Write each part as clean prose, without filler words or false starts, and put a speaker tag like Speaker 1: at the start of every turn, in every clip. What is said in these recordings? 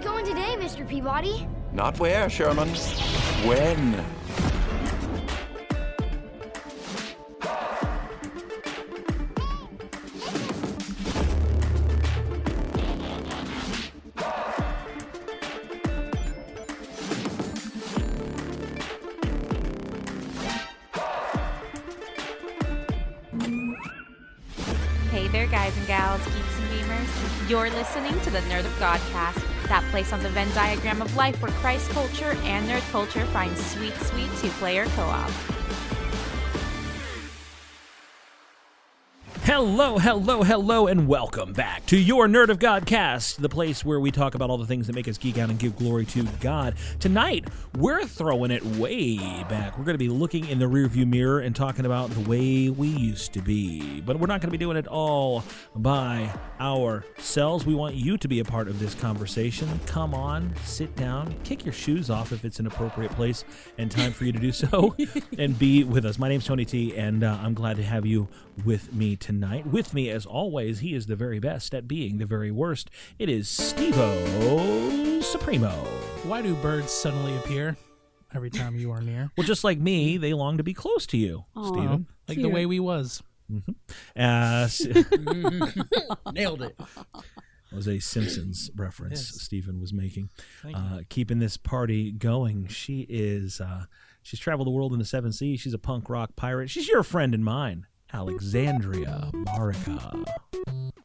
Speaker 1: going today, Mr. Peabody?
Speaker 2: Not where, Sherman. When?
Speaker 3: Hey there, guys and gals, geeks and gamers. You're listening to the Nerd of Godcast, that place on the Venn diagram of life where Christ culture and nerd culture find sweet, sweet two-player co-op.
Speaker 4: Hello, and welcome back to your Nerd of Godcast, the place where we talk about all the things that make us geek out and give glory to God. Tonight, we're throwing it way back. We're going to be looking in the rearview mirror and talking about the way we used to be. But we're not going to be doing it all by ourselves. We want you to be a part of this conversation. Come on, sit down, kick your shoes off if it's an appropriate place and time for you to do so, and be with us. My name's Tony T, and I'm glad to have you with me tonight. With me, as always, he is the very best at being the very worst. It is Steve-O Supremo.
Speaker 5: Why do birds suddenly appear every time you are near?
Speaker 4: Well, just like me, they long to be close to you, Steven.
Speaker 5: Like the way we was.
Speaker 6: Nailed it.
Speaker 4: That was a Simpsons reference Stephen was making.
Speaker 5: Thank
Speaker 4: Keeping this party going. She is, she's traveled the world in the 7 seas. She's a punk rock pirate. She's your friend and mine, Alexandria Marica.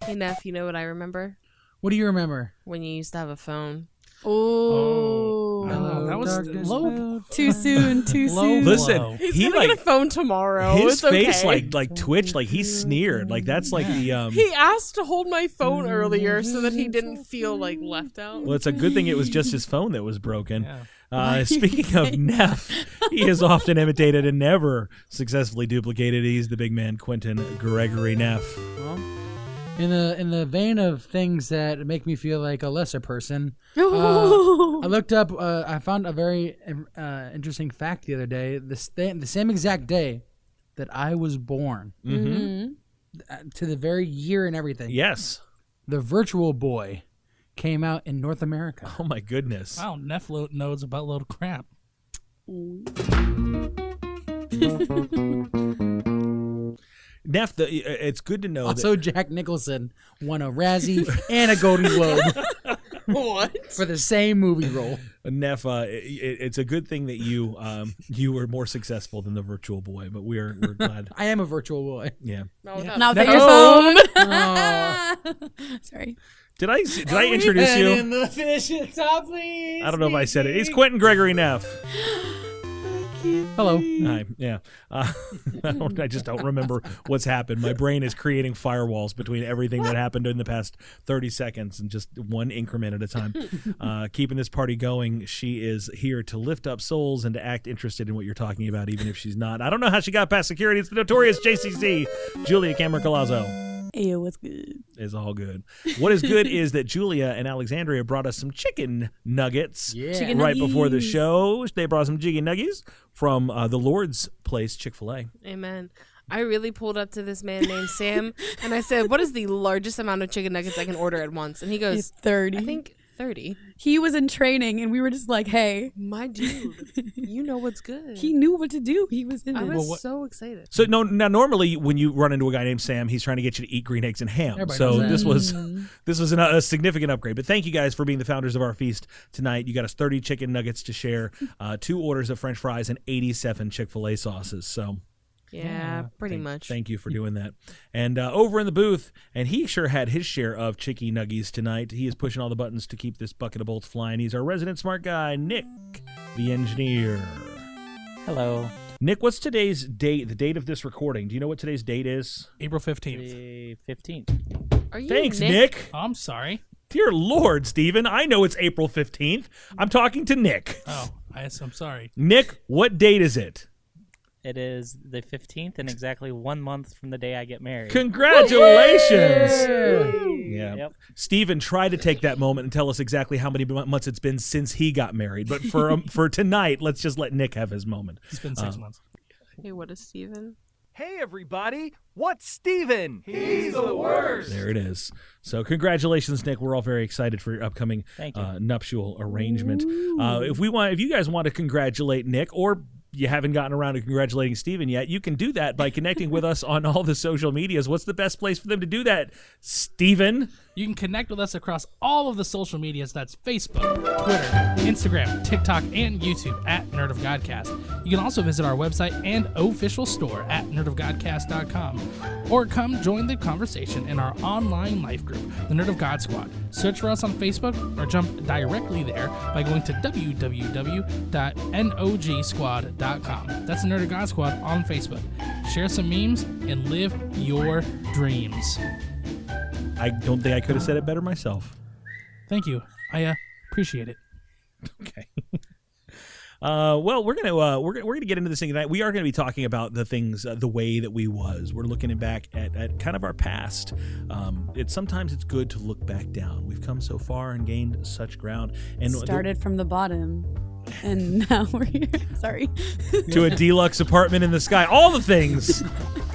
Speaker 7: Hey, Neff, you know what I remember?
Speaker 6: What do you remember?
Speaker 7: When you used to have a phone.
Speaker 5: Oh, that was low.
Speaker 8: Too soon.
Speaker 5: Low.
Speaker 4: Listen,
Speaker 7: He's
Speaker 4: he
Speaker 7: gonna get a phone tomorrow.
Speaker 4: his
Speaker 7: It's
Speaker 4: face
Speaker 7: okay.
Speaker 4: like twitched, like he sneered. Like that's like the
Speaker 7: He asked to hold my phone earlier so that he didn't feel like left out.
Speaker 4: Well, it's a good thing it was just his phone that was broken.
Speaker 5: Yeah.
Speaker 4: Speaking of Neff, he is often imitated and never successfully duplicated. He's the big man, Quentin Gregory Neff.
Speaker 6: Well, in the vein of things that make me feel like a lesser person, I looked up. I found a very interesting fact the other day. The same exact day that I was born, to the very year and everything.
Speaker 4: Yes.
Speaker 6: The Virtual Boy came out in North America.
Speaker 4: Oh my goodness.
Speaker 5: Wow, Neff knows about load of crap.
Speaker 4: Neff, it's good to know
Speaker 6: Also, Jack Nicholson won a Razzie and a Golden Globe
Speaker 7: What?
Speaker 6: for the same movie role.
Speaker 4: that Neff, it's a good thing that you were more successful than the Virtual Boy, but we're glad.
Speaker 6: I am a Virtual Boy.
Speaker 4: Yeah.
Speaker 7: No,
Speaker 8: Now that your phone. Sorry.
Speaker 4: Did I introduce you?
Speaker 6: In the fish, please.
Speaker 4: I don't know if I said it. It's Quentin Gregory Neff.
Speaker 6: Hello.
Speaker 4: Hi. Yeah. I just don't remember what's happened. My brain is creating firewalls between everything that happened in the past 30 seconds and just one increment at a time. Keeping this party going, she is here to lift up souls and to act interested in what you're talking about, even if she's not. I don't know how she got past security. It's the notorious JCC, Julia Cameron Colazzo.
Speaker 8: Hey, what's good?
Speaker 4: Is all good. What is good is that Julia and Alexandria brought us some chicken nuggets
Speaker 6: Yeah.
Speaker 4: right before the show. They brought some chicken nuggies from the Lord's place, Chick-fil-A.
Speaker 7: Amen. I really pulled up to this man named Sam, and I said, what is the largest amount of chicken nuggets I can order at once? And he goes,
Speaker 8: It's 30.
Speaker 7: I think 30.
Speaker 8: He was in training, and we were just like, hey.
Speaker 7: My dude, you know what's good.
Speaker 8: He knew what to do. He was in
Speaker 7: I
Speaker 8: it.
Speaker 7: was so excited.
Speaker 4: So now normally when you run into a guy named Sam, he's trying to get you to eat green eggs and ham.
Speaker 6: Everybody
Speaker 4: So
Speaker 6: knows
Speaker 4: this was a significant upgrade. But thank you guys for being the founders of our feast tonight. You got us 30 chicken nuggets to share, 2 orders of French fries, and 87 Chick-fil-A sauces. So
Speaker 7: Yeah, pretty much.
Speaker 4: thank you for doing that. And over in the booth, and he sure had his share of chicky nuggies tonight. He is pushing all the buttons to keep this bucket of bolts flying. He's our resident smart guy, Nick, the engineer.
Speaker 9: Hello.
Speaker 4: Nick, what's today's date, the date of this recording? Do you know what today's date is?
Speaker 5: April 15th.
Speaker 9: The 15th.
Speaker 7: Are you
Speaker 4: Thanks, Nick.
Speaker 5: Oh, I'm sorry.
Speaker 4: Dear Lord, Steven, I know it's April 15th. I'm talking to Nick.
Speaker 5: Oh, I'm sorry.
Speaker 4: Nick, what date is it?
Speaker 9: It is the 15th and exactly 1 month from the day I get married.
Speaker 4: Congratulations. Yeah.
Speaker 9: Yep.
Speaker 4: Steven tried to take that moment and tell us exactly how many months it's been since he got married. But for tonight, let's just let Nick have his moment.
Speaker 5: It's been 6 months.
Speaker 7: Hey, what is Steven?
Speaker 10: Hey everybody, what's Steven? He's the worst.
Speaker 4: There it is. So congratulations, Nick. We're all very excited for your upcoming nuptial arrangement. If you guys want to congratulate Nick, or you haven't gotten around to congratulating Steven yet, you can do that by connecting with us on all the social medias. What's the best place for them to do that, Steven?
Speaker 5: You can connect with us across all of the social medias. That's Facebook, Twitter, Instagram, TikTok, and YouTube at Nerd of Godcast. You can also visit our website and official store at nerdofgodcast.com. Or come join the conversation in our online life group, the Nerd of God Squad. Search for us on Facebook or jump directly there by going to www.nogsquad.com. That's the Nerd of God Squad on Facebook. Share some memes and live your dreams.
Speaker 4: I don't think I could have said it better myself.
Speaker 5: Thank you. I appreciate it.
Speaker 4: Okay. Well, we're gonna get into this thing tonight. We are gonna be talking about the things, the way that we was. We're looking back at kind of our past. Sometimes it's good to look back down. We've come so far and gained such ground. And
Speaker 8: started from the bottom, and now we're here. Sorry.
Speaker 4: To a deluxe apartment in the sky. All the things.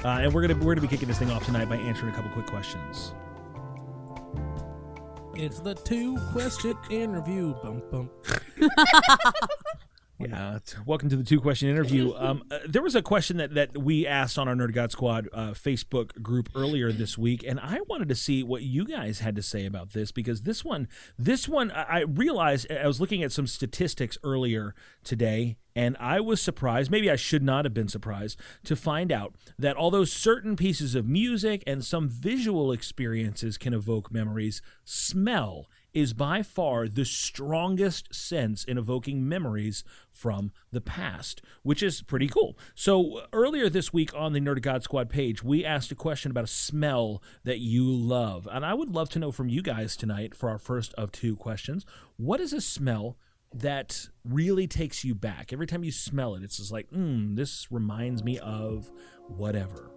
Speaker 4: And we're gonna be kicking this thing off tonight by answering a couple quick questions.
Speaker 5: It's the 2-question interview. Bum, bum.
Speaker 4: Yeah, welcome to the 2-question interview. There was a question that we asked on our Nerd God Squad Facebook group earlier this week, and I wanted to see what you guys had to say about this, because this one, I realized I was looking at some statistics earlier today, and I was surprised, maybe I should not have been surprised, to find out that although certain pieces of music and some visual experiences can evoke memories, smell is by far the strongest sense in evoking memories from the past, which is pretty cool. So earlier this week on the Nerd of God Squad page, we asked a question about a smell that you love. And I would love to know from you guys tonight, for our first of 2 questions, what is a smell that really takes you back? Every time you smell it, it's just like, this reminds me of whatever.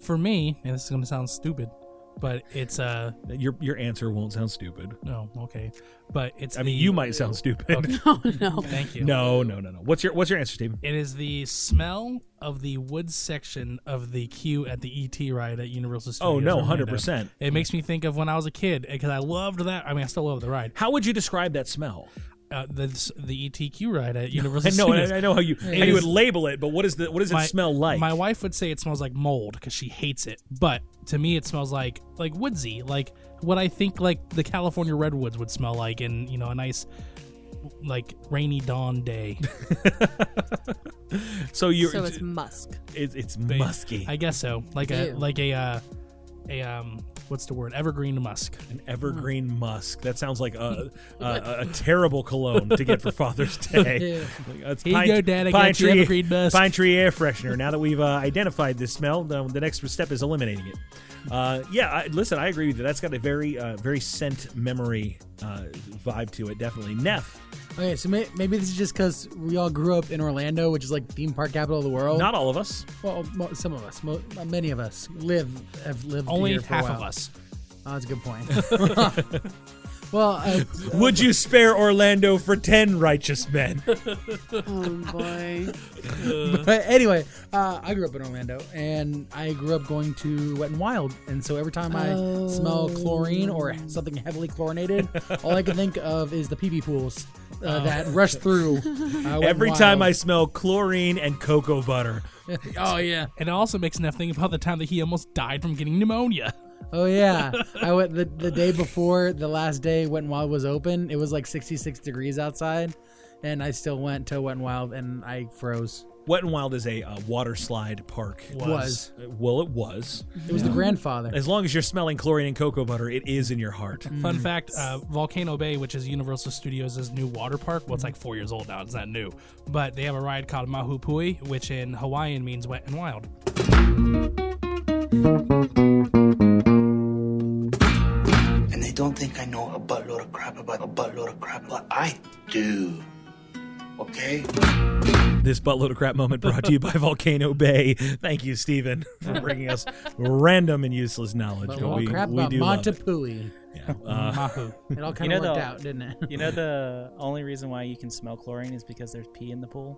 Speaker 5: For me, and this is going to sound stupid, but it's
Speaker 4: your answer won't sound stupid.
Speaker 5: No, okay, but it's.
Speaker 4: You might sound stupid.
Speaker 5: Okay.
Speaker 8: No.
Speaker 5: Thank you.
Speaker 4: No. What's your answer, Steven?
Speaker 5: It is the smell of the wood section of the queue at the ET ride at Universal Studios.
Speaker 4: Oh no, 100%.
Speaker 5: It makes me think of when I was a kid, because I loved that. I mean, I still love the ride.
Speaker 4: How would you describe that smell?
Speaker 5: The ETQ ride at Universal Studios.
Speaker 4: I know how you would label it, but what does it smell like?
Speaker 5: My wife would say it smells like mold because she hates it, but to me it smells like woodsy, like what I think like the California redwoods would smell like in a nice like rainy dawn day.
Speaker 7: So it's musk.
Speaker 4: It's musky.
Speaker 5: I guess so. Like a what's the word? Evergreen musk.
Speaker 4: An evergreen musk. That sounds like a terrible cologne to get for Father's Day. It's
Speaker 5: Here you go, Dad. I got you evergreen musk.
Speaker 4: Pine tree air freshener. Now that we've identified this smell, the next step is eliminating it. Listen, I agree with you. That's got a very scent memory vibe to it, definitely. Neff.
Speaker 6: Okay, so maybe this is just because we all grew up in Orlando, which is like theme park capital of the world.
Speaker 4: Not all of us.
Speaker 6: Well, some of us. Many of us have lived
Speaker 5: only
Speaker 6: here for
Speaker 5: half
Speaker 6: a while.
Speaker 5: of us.
Speaker 6: Oh, that's a good point. Well,
Speaker 4: would you spare Orlando for 10 righteous men?
Speaker 8: Oh boy.
Speaker 6: But anyway, I grew up in Orlando, and I grew up going to Wet n Wild, and so every time I smell chlorine or something heavily chlorinated, all I can think of is the pee-pee pools that rush through.
Speaker 4: Every time I smell chlorine and cocoa butter.
Speaker 6: Oh yeah,
Speaker 5: and it also makes Neff think about the time that he almost died from getting pneumonia.
Speaker 6: Oh yeah, I went the day before the last day Wet n Wild was open. It was like 66 degrees outside, and I still went to Wet n Wild and I froze.
Speaker 4: Wet n Wild is a water slide park.
Speaker 6: Was.
Speaker 4: Well, it was.
Speaker 6: It was the grandfather.
Speaker 4: As long as you're smelling chlorine and cocoa butter, it is in your heart.
Speaker 5: Fun fact, Volcano Bay, which is Universal Studios' new water park, well, it's like 4 years old now. It's not new. But they have a ride called Mahu Pui, which in Hawaiian means wet and wild.
Speaker 11: And they don't think I know a buttload of crap about a buttload of crap, but I do. Okay?
Speaker 4: This buttload of crap moment brought to you by Volcano Bay. Thank you, Stephen, for bringing us random and useless knowledge.
Speaker 6: But crap about Montepui.
Speaker 4: Yeah.
Speaker 5: Mahu.
Speaker 6: It all kind of worked out, didn't it?
Speaker 9: You know the only reason why you can smell chlorine is because there's pee in the pool?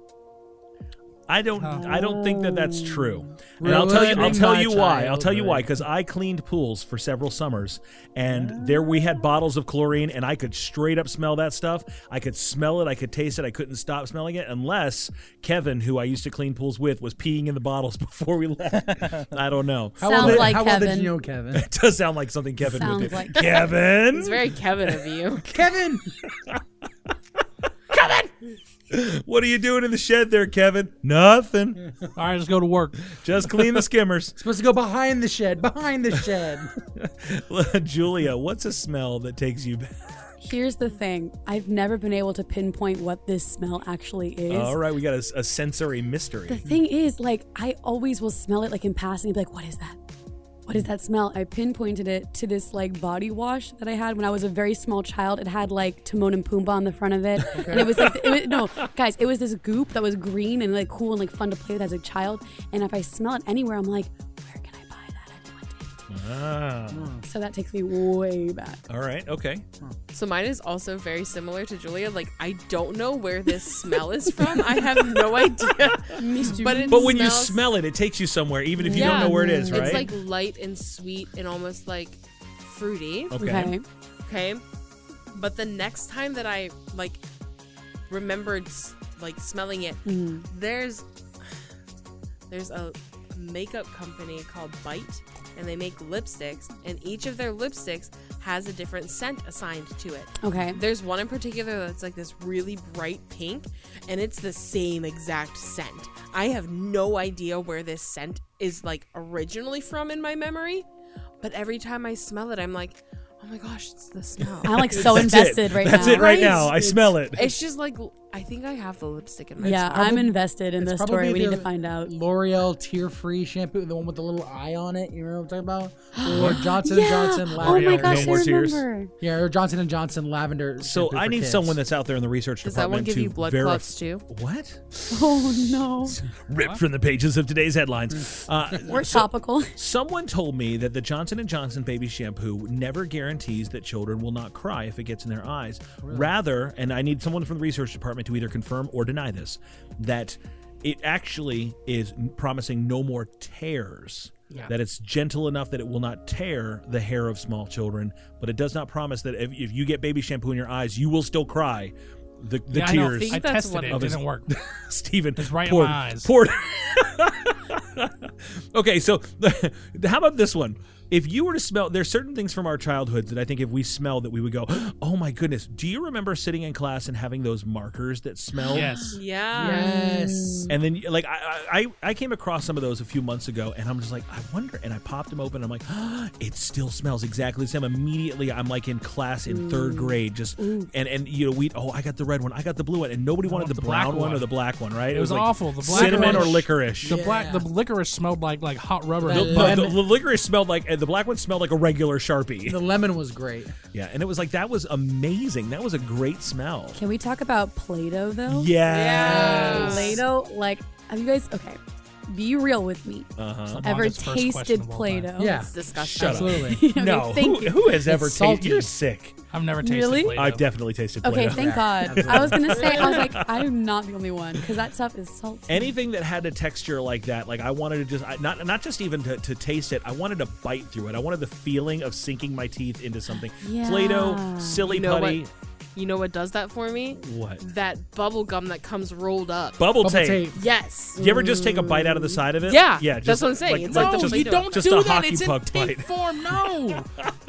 Speaker 4: I don't think that that's true. And
Speaker 6: Ruining
Speaker 4: I'll tell you why.
Speaker 6: my
Speaker 4: I'll tell you why.
Speaker 6: childhood.
Speaker 4: Because I cleaned pools for several summers, and there we had bottles of chlorine, and I could straight up smell that stuff. I could smell it. I could taste it. I couldn't stop smelling it unless Kevin, who I used to clean pools with, was peeing in the bottles before we left. I don't know.
Speaker 6: How
Speaker 8: Sounds
Speaker 6: well,
Speaker 8: like
Speaker 6: how well did
Speaker 8: Kevin.
Speaker 6: you know Kevin?
Speaker 4: It does sound like something Kevin would
Speaker 8: Sounds
Speaker 4: do.
Speaker 8: like
Speaker 4: Kevin.
Speaker 7: It's very Kevin of you.
Speaker 6: Kevin!
Speaker 4: What are you doing in the shed there, Kevin? Nothing.
Speaker 5: All right, let's go to work.
Speaker 4: Just clean the skimmers.
Speaker 6: Supposed to go behind the shed. Behind the shed.
Speaker 4: Julia, what's a smell that takes you back?
Speaker 8: Here's the thing. I've never been able to pinpoint what this smell actually is.
Speaker 4: All right, we got a sensory mystery.
Speaker 8: The thing is, like, I always will smell it, like, in passing and be like, what is that? What is that smell? I pinpointed it to this, like, body wash that I had when I was a very small child. It had, like, Timon and Pumbaa on the front of it. And it was, like, it was this goop that was green and, like, cool and, like, fun to play with as a child. And if I smell it anywhere, I'm like, where can I buy that? I want it. So that takes me way back.
Speaker 4: All right, okay.
Speaker 7: So mine is also very similar to Julia. Like, I don't know where this smell is from. I have no idea. But
Speaker 4: When you smell it, it takes you somewhere, even if you don't know where it is, right?
Speaker 7: It's like light and sweet and almost like fruity.
Speaker 4: Okay.
Speaker 7: Okay. But the next time that I like remembered like smelling it, there's a makeup company called Bite, and they make lipsticks, and each of their lipsticks has a different scent assigned to it.
Speaker 8: Okay.
Speaker 7: There's one in particular that's like this really bright pink, and it's the same exact scent. I have no idea where this scent is like originally from in my memory, but every time I smell it, I'm like, oh my gosh, it's the smell.
Speaker 8: I'm like so invested right now.
Speaker 4: That's it right now. I smell it.
Speaker 7: It's just like, I think I have the lipstick in my
Speaker 8: Yeah,
Speaker 7: smell.
Speaker 8: I'm invested in this story. We need to find out.
Speaker 6: L'Oreal tear-free shampoo, the one with the little eye on it. You remember what I'm talking about? Or Johnson & Johnson lavender.
Speaker 8: Oh my gosh,
Speaker 4: No More
Speaker 8: I
Speaker 4: Tears.
Speaker 8: remember.
Speaker 6: Yeah, or Johnson & Johnson lavender.
Speaker 4: So
Speaker 6: shampoo
Speaker 4: I
Speaker 6: for
Speaker 4: need
Speaker 6: kids.
Speaker 4: someone that's out there in the research
Speaker 7: Does that one
Speaker 4: department
Speaker 7: give
Speaker 4: to
Speaker 7: you blood clots too?
Speaker 4: What?
Speaker 8: Oh no.
Speaker 4: Ripped from the pages of today's headlines.
Speaker 8: We're topical.
Speaker 4: Someone told me that the Johnson & Johnson baby shampoo never guarantees that children will not cry if it gets in their eyes. Rather, and I need someone from the research department to either confirm or deny this, that it actually is promising no more tears.
Speaker 7: Yeah.
Speaker 4: That it's gentle enough that it will not tear the hair of small children, but it does not promise that if you get baby shampoo in your eyes, you will still cry. The
Speaker 5: I know.
Speaker 4: tears.
Speaker 5: I tested it. It didn't work.
Speaker 4: Steven.
Speaker 5: It's right in my eyes.
Speaker 4: Okay, so how about this one? If you were to smell, there's certain things from our childhoods that I think if we smelled that we would go, oh my goodness. Do you remember sitting in class and having those markers that smell?
Speaker 5: Yes.
Speaker 7: Yeah.
Speaker 6: Yes.
Speaker 4: And then, like, I came across some of those a few months ago, and I'm just like, I wonder. And I popped them open, and I'm like, it still smells exactly the same. Immediately, I'm like in class in third grade, just and you know, I got the red one, I got the blue one, and nobody wanted the brown one or the black one, right?
Speaker 5: It was
Speaker 4: like
Speaker 5: awful. The black
Speaker 4: cinnamon or
Speaker 5: licorice.
Speaker 4: licorice.
Speaker 5: The licorice smelled like hot rubber.
Speaker 4: The licorice smelled like, the black one smelled like a regular Sharpie.
Speaker 6: The lemon was great.
Speaker 4: Yeah, and it was like, that was amazing. That was a great smell.
Speaker 8: Can we talk about Play-Doh though?
Speaker 4: Yes.
Speaker 8: Play-Doh, like, have you guys? Okay, be real with me. Ever tasted Play-Doh?
Speaker 6: Yeah,
Speaker 7: It's disgusting.
Speaker 4: Shut up.
Speaker 6: absolutely.
Speaker 8: Okay,
Speaker 4: No,
Speaker 8: thank you.
Speaker 4: who has ever
Speaker 6: salty.
Speaker 4: tasted? You're sick.
Speaker 5: I've never tasted
Speaker 8: Really?
Speaker 5: Play-Doh.
Speaker 4: I've definitely tasted Play-Doh.
Speaker 8: Okay, thank God. I was gonna say, I was like, I'm not the only one because that stuff is salty.
Speaker 4: Anything that had a texture like that, like I wanted to just not just even to taste it, I wanted to bite through it. I wanted the feeling of sinking my teeth into something.
Speaker 8: Yeah.
Speaker 4: Play-Doh, silly
Speaker 7: You know
Speaker 4: putty.
Speaker 7: what? You know what does that for me?
Speaker 4: What?
Speaker 7: That bubble gum that comes rolled up.
Speaker 4: Bubble tape.
Speaker 7: Yes.
Speaker 4: You ever just take a bite out of the side of it?
Speaker 7: Yeah,
Speaker 4: Yeah.
Speaker 7: that's
Speaker 4: Just
Speaker 7: what I'm saying.
Speaker 4: Like,
Speaker 7: It's
Speaker 4: like
Speaker 7: no,
Speaker 4: just,
Speaker 5: you don't
Speaker 4: just
Speaker 5: do
Speaker 4: a
Speaker 5: that.
Speaker 4: hockey
Speaker 5: It's in
Speaker 4: puck
Speaker 5: tape
Speaker 4: bite.
Speaker 5: form. No.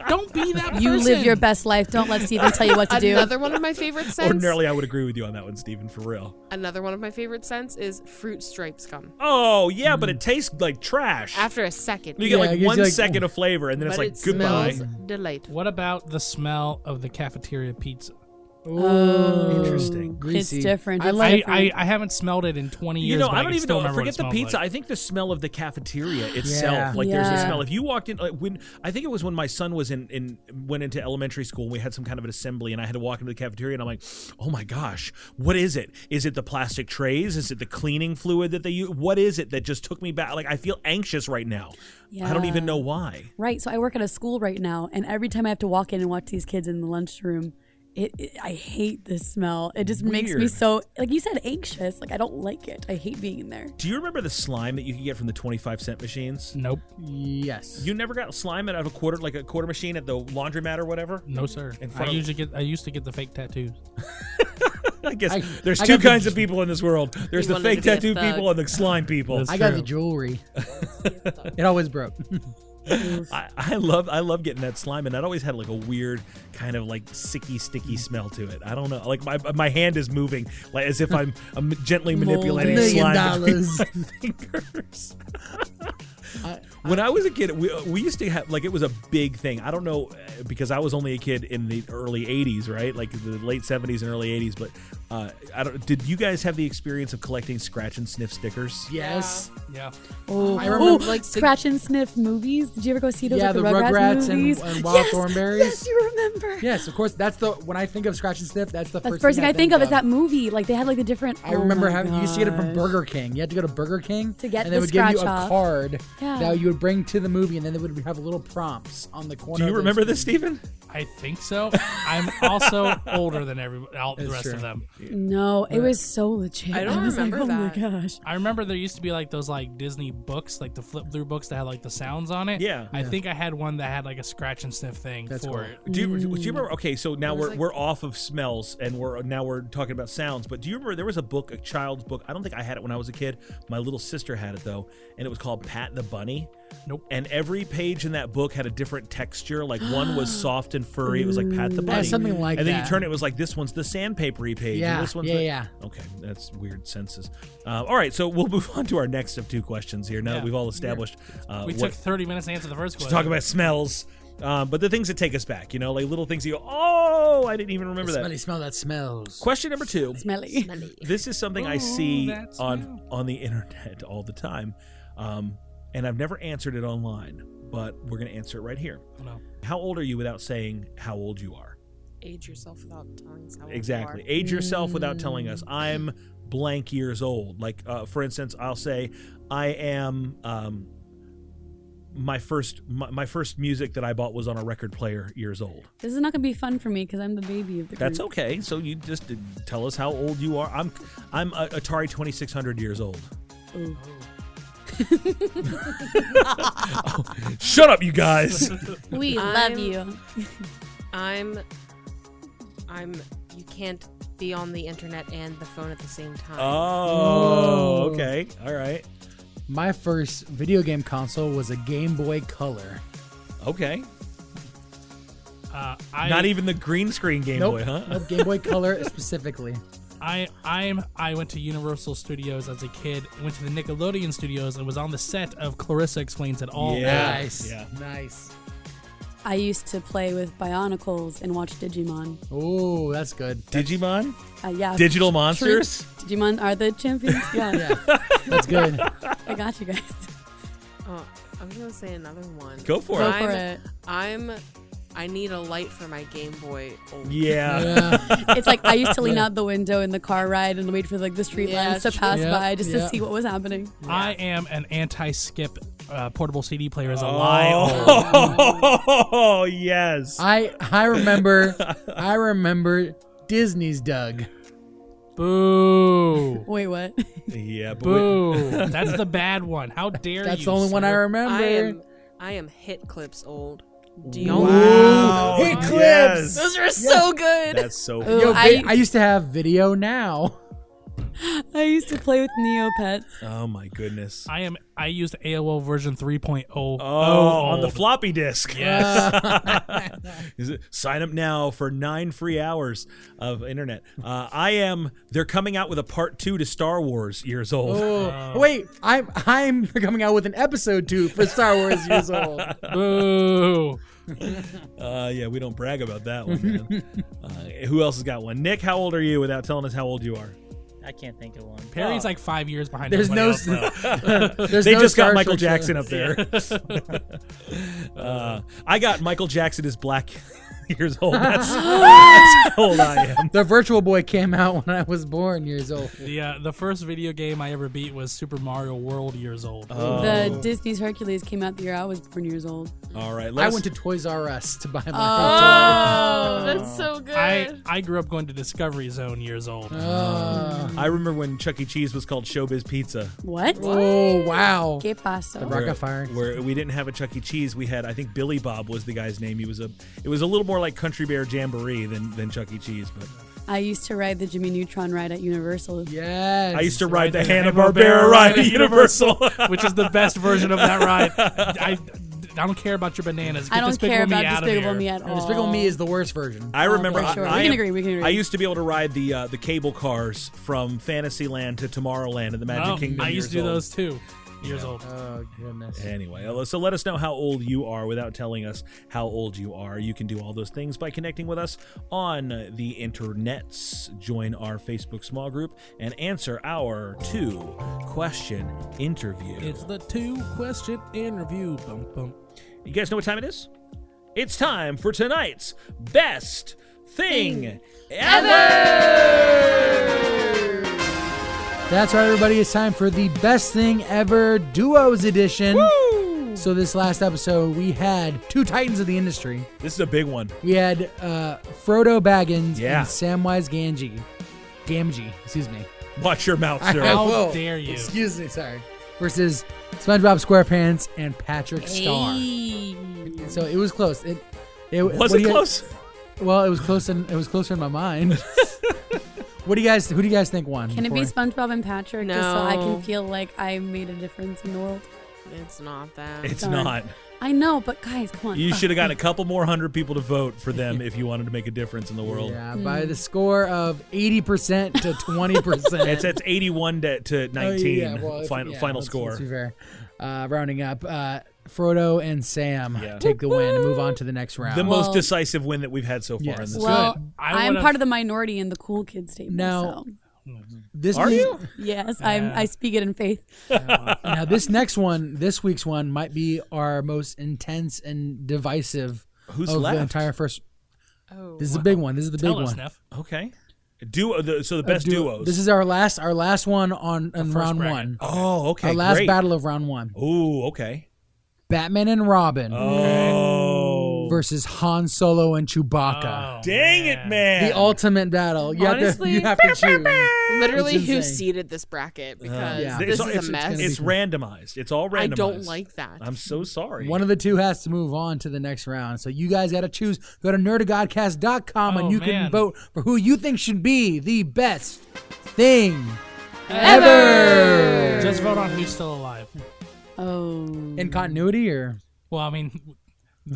Speaker 5: Don't be that person.
Speaker 8: You live your best life. Don't let Steven tell you what to do.
Speaker 7: Another one of my favorite scents.
Speaker 4: Ordinarily, I would agree with you on that one, Steven, for real.
Speaker 7: Another one of my favorite scents is fruit stripes gum.
Speaker 4: Oh, yeah, but it tastes like trash.
Speaker 7: After a second.
Speaker 4: You get
Speaker 6: Yeah,
Speaker 4: like
Speaker 6: it gives
Speaker 4: 1
Speaker 6: you, like,
Speaker 4: second of flavor, and then
Speaker 7: but
Speaker 4: it's
Speaker 7: it
Speaker 4: like, goodbye.
Speaker 7: smells delightful.
Speaker 5: What about the smell of the cafeteria pizza?
Speaker 4: Interesting.
Speaker 6: Greasy.
Speaker 8: It's different.
Speaker 6: I
Speaker 8: It's
Speaker 6: like.
Speaker 8: different.
Speaker 5: I haven't smelled it in 20 years.
Speaker 4: You know,
Speaker 5: but
Speaker 4: I don't
Speaker 5: can
Speaker 4: even
Speaker 5: still
Speaker 4: know.
Speaker 5: remember what
Speaker 4: Forget
Speaker 5: it
Speaker 4: the
Speaker 5: smelled
Speaker 4: pizza.
Speaker 5: like.
Speaker 4: I think the smell of the cafeteria itself.
Speaker 6: Yeah.
Speaker 4: Like there's a
Speaker 8: Yeah.
Speaker 4: smell. If you walked in, like, when I think it was when my son was went into elementary school, and we had some kind of an assembly, and I had to walk into the cafeteria, and I'm like, oh my gosh, what is it? Is it the plastic trays? Is it the cleaning fluid that they use? What is it that just took me back? Like I feel anxious right now. I don't even know why.
Speaker 8: Right. So I work at a school right now, and every time I have to walk in and watch these kids in the lunchroom, I hate this smell. It just makes me so, like you said, anxious. Like I don't like it. I hate being in there.
Speaker 4: Do you remember the slime that you could get from the 25-cent machines?
Speaker 5: Nope.
Speaker 6: Yes.
Speaker 4: You never got slime out of a quarter machine at the laundromat or whatever?
Speaker 5: No, sir. I used to get the fake tattoos.
Speaker 4: I guess there's two kinds of people in this world. There's the fake tattoo people and the slime people.
Speaker 6: I got the jewelry. It always broke.
Speaker 4: I love getting that slime, and that always had like a weird kind of like sticky smell to it. I don't know, like my hand is moving like as if I'm gently manipulating slime between my fingers. When I was a kid, we used to have, like, it was a big thing. I don't know, because I was only a kid in the early 80s, right? Like the late 70s and early 80s. But did you guys have the experience of collecting scratch and sniff stickers?
Speaker 6: Yes.
Speaker 5: Yeah.
Speaker 8: Oh,
Speaker 6: I remember
Speaker 8: like scratch and sniff movies. Did you ever go see those?
Speaker 6: Yeah,
Speaker 8: like
Speaker 6: the
Speaker 8: Rugrats movies?
Speaker 6: and Wild Thornberries.
Speaker 8: Yes, you remember.
Speaker 6: Yes, of course. That's when I think of scratch and sniff. That's the
Speaker 8: first thing I think of is that movie. Like they had like the different.
Speaker 6: I remember having you used to get it from Burger King. You had to go to Burger King
Speaker 8: to get
Speaker 6: and they would give you a card that you would bring to the movie, and then they would have little prompts on the corner.
Speaker 4: Do you remember this, Stephen?
Speaker 5: I think so. I'm also older than the rest of them.
Speaker 8: No, it was so legit.
Speaker 7: I don't remember that.
Speaker 8: Oh my gosh.
Speaker 5: I remember there used to be like those like Disney books, like the flip through books that had like the sounds on it.
Speaker 4: Yeah.
Speaker 5: I think I had one that had like a scratch and sniff thing for it.
Speaker 4: Do you remember? Okay, so now we're off of smells and we're talking about sounds. But do you remember there was a book, a child's book? I don't think I had it when I was a kid. My little sister had it though, and it was called Pat the Bunny.
Speaker 5: Nope.
Speaker 4: And every page in that book had a different texture. Like one was soft and furry. It was like Pat the Bunny.
Speaker 6: Something like that.
Speaker 4: And then you turn it was like this one's the sandpapery page.
Speaker 6: Yeah.
Speaker 4: And this one's
Speaker 6: yeah.
Speaker 4: Okay, that's weird senses. All right, so we'll move on to our next of two questions here. Now that we've all established,
Speaker 5: we took 30 minutes to answer the first question.
Speaker 4: To talk about smells. But the things that take us back, like little things you go, oh, I didn't even remember that.
Speaker 6: Smelly smell that smells.
Speaker 4: Question number 2.
Speaker 8: Smelly.
Speaker 4: This is something I see on the internet all the time. And I've never answered it online, but we're going to answer it right here.
Speaker 5: Oh, no.
Speaker 4: How old are you without saying how old you are?
Speaker 7: Age yourself without telling us how old
Speaker 4: Exactly.
Speaker 7: you are.
Speaker 4: Age yourself without telling us. I'm blank years old. Like, for instance, I'll say I am... My first music that I bought was on a record player years old.
Speaker 8: This is not gonna be fun for me because I'm the baby of the group.
Speaker 4: That's okay. So you just tell us how old you are. I'm Atari 2600 years old.
Speaker 8: Ooh.
Speaker 4: Oh, shut up, you guys.
Speaker 8: We love you.
Speaker 7: I'm. You can't be on the internet and the phone at the same time.
Speaker 4: Oh, okay. All right.
Speaker 6: My first video game console was a Game Boy Color.
Speaker 4: Okay. Not even the green screen Game Boy, huh?
Speaker 6: Nope, Game Boy Color specifically.
Speaker 5: I went to Universal Studios as a kid, went to the Nickelodeon Studios, and was on the set of Clarissa Explains It All.
Speaker 4: Yeah.
Speaker 6: Nice.
Speaker 4: Yeah.
Speaker 6: Nice.
Speaker 8: I used to play with Bionicles and watch Digimon.
Speaker 6: Oh, that's good.
Speaker 4: Digimon?
Speaker 8: Yeah.
Speaker 4: Digital monsters?
Speaker 8: Digimon are the champions. Yeah.
Speaker 6: Yeah. That's good.
Speaker 8: I got you guys.
Speaker 7: Oh, I'm just gonna say another one.
Speaker 4: Go for
Speaker 8: it.
Speaker 7: I need a light for my Game Boy.
Speaker 4: Yeah.
Speaker 8: It's like I used to lean out the window in the car ride and wait for like the street lamps to pass by just to see what was happening.
Speaker 5: Yeah. I am an anti-skip portable CD player as a lie.
Speaker 4: Oh, yes.
Speaker 6: I remember Disney's Doug.
Speaker 5: Boo.
Speaker 8: Wait, what?
Speaker 4: Yeah,
Speaker 5: boo. That's the bad one. How dare you?
Speaker 6: That's the only one I remember.
Speaker 7: I am Hit Clips old.
Speaker 4: Wow.
Speaker 6: Hit Clips.
Speaker 4: Yes.
Speaker 7: Those are so good.
Speaker 4: That's so
Speaker 6: funny. Yo, I used to have Video Now.
Speaker 8: I used to play with Neopets.
Speaker 4: Oh my goodness.
Speaker 5: I used AOL version 3.0.
Speaker 4: On the floppy disk.
Speaker 5: Yes.
Speaker 4: Sign up now for 9 free hours of internet. They're coming out with a part 2 to Star Wars years old.
Speaker 6: Wait, I'm coming out with an episode 2 for Star Wars years old.
Speaker 5: Boo.
Speaker 4: Yeah, we don't brag about that one, man. Who else has got one? Nick, how old are you without telling us how old you are?
Speaker 9: I can't think of one.
Speaker 5: Perry's like 5 years behind
Speaker 6: There's
Speaker 5: everybody
Speaker 6: no
Speaker 5: else.
Speaker 4: They just got Michael Jackson up there. I got Michael Jackson as Black years old. That's how old I am.
Speaker 6: The Virtual Boy came out when I was born years old.
Speaker 5: The first video game I ever beat was Super Mario World years old.
Speaker 8: The Disney's Hercules came out the year I was born years old.
Speaker 4: All right.
Speaker 6: I went to Toys R Us to buy my
Speaker 7: Oh, that's so good.
Speaker 5: I grew up going to Discovery Zone years old.
Speaker 4: I remember when Chuck E. Cheese was called Showbiz Pizza.
Speaker 8: What?
Speaker 6: Oh, wow.
Speaker 8: ¿Qué pasó?
Speaker 6: The Rock of Fire.
Speaker 4: Where we didn't have a Chuck E. Cheese, we had, I think Billy Bob was the guy's name. It was a little more like Country Bear Jamboree than Chuck E. Cheese. But
Speaker 8: I used to ride the Jimmy Neutron ride at Universal.
Speaker 6: Yes.
Speaker 4: I used to ride the Hanna-Barbera ride at Universal,
Speaker 5: which is the best version of that ride. I don't care about your bananas. Get
Speaker 8: I don't
Speaker 5: Despicable
Speaker 8: care
Speaker 5: Me
Speaker 8: about
Speaker 5: out
Speaker 8: Despicable
Speaker 5: of
Speaker 8: Me
Speaker 5: here.
Speaker 8: at all.
Speaker 6: Despicable Me is the worst version.
Speaker 4: I remember.
Speaker 8: for sure.
Speaker 4: I
Speaker 8: We can agree.
Speaker 4: I used to be able to ride the cable cars from Fantasyland to Tomorrowland in the Magic Kingdom.
Speaker 5: I used to do those too. Years old.
Speaker 6: Oh, goodness.
Speaker 4: Anyway, so let us know how old you are without telling us how old you are. You can do all those things by connecting with us on the internets. Join our Facebook small group and answer our 2-question interview.
Speaker 5: It's the 2-question interview. Bum, bum.
Speaker 4: You guys know what time it is? It's time for tonight's Best Thing Ever!
Speaker 6: That's right, everybody. It's time for the Best Thing Ever Duos Edition. Woo! So this last episode, we had two titans of the industry.
Speaker 4: This is a big one.
Speaker 6: We had Frodo Baggins
Speaker 4: Yeah.
Speaker 6: and Samwise Gamgee, excuse me.
Speaker 4: Watch your mouth, sir.
Speaker 5: How dare you?
Speaker 6: Excuse me, sorry. Versus SpongeBob SquarePants and Patrick Star. So it was close.
Speaker 4: Was it close?
Speaker 6: Well, it was close, and it was closer in my mind. Who do you guys think won?
Speaker 8: Can it be SpongeBob and Patrick
Speaker 7: No.
Speaker 8: just so I can feel like I made a difference in the world?
Speaker 7: It's not that.
Speaker 4: It's
Speaker 8: Darn.
Speaker 4: not.
Speaker 8: I know, but guys, come on.
Speaker 4: You should have gotten a couple more hundred people to vote for them if you wanted to make a difference in the world.
Speaker 6: Yeah, by the score of 80% to 20%.
Speaker 4: It's 81 to 19 final score.
Speaker 6: Let's be fair. Rounding up, Frodo and Sam take the win and move on to the next round.
Speaker 4: The most decisive win that we've had so far in this.
Speaker 8: Well,
Speaker 5: Good.
Speaker 8: I'm part of the minority in the cool kids table.
Speaker 6: Now,
Speaker 8: so.
Speaker 6: this
Speaker 4: Are you?
Speaker 8: Yes, I speak it in faith.
Speaker 6: Now, this week's one, might be our most intense and divisive
Speaker 4: Who's
Speaker 6: of
Speaker 4: left?
Speaker 6: the entire first.
Speaker 7: Oh,
Speaker 6: This is a big one. This is the
Speaker 5: Tell
Speaker 6: big
Speaker 5: us,
Speaker 6: one.
Speaker 5: Neff.
Speaker 4: Okay. So the best duos.
Speaker 6: This is our last one on round
Speaker 5: bracket.
Speaker 6: one.
Speaker 4: Oh, okay.
Speaker 6: Our last
Speaker 4: great.
Speaker 6: battle of round one.
Speaker 4: Ooh, okay.
Speaker 6: Batman and Robin
Speaker 4: Oh.
Speaker 6: versus Han Solo and Chewbacca.
Speaker 5: Oh,
Speaker 4: Dang it, man.
Speaker 6: The ultimate battle. You
Speaker 7: Honestly,
Speaker 6: have to choose.
Speaker 7: literally
Speaker 6: It's
Speaker 7: who
Speaker 6: insane.
Speaker 7: seeded this bracket because
Speaker 6: Yeah.
Speaker 7: this
Speaker 4: it's,
Speaker 7: is a mess.
Speaker 4: It's randomized. It's all randomized.
Speaker 7: I don't like that.
Speaker 4: I'm so sorry.
Speaker 6: One of the two has to move on to the next round. So you guys got to choose. Go to nerdagodcast.com and
Speaker 5: Oh,
Speaker 6: you
Speaker 5: man.
Speaker 6: can vote for who you think should be the best thing ever.
Speaker 5: Just vote on who's still alive.
Speaker 8: Oh.
Speaker 6: In continuity, or
Speaker 5: Well, I mean,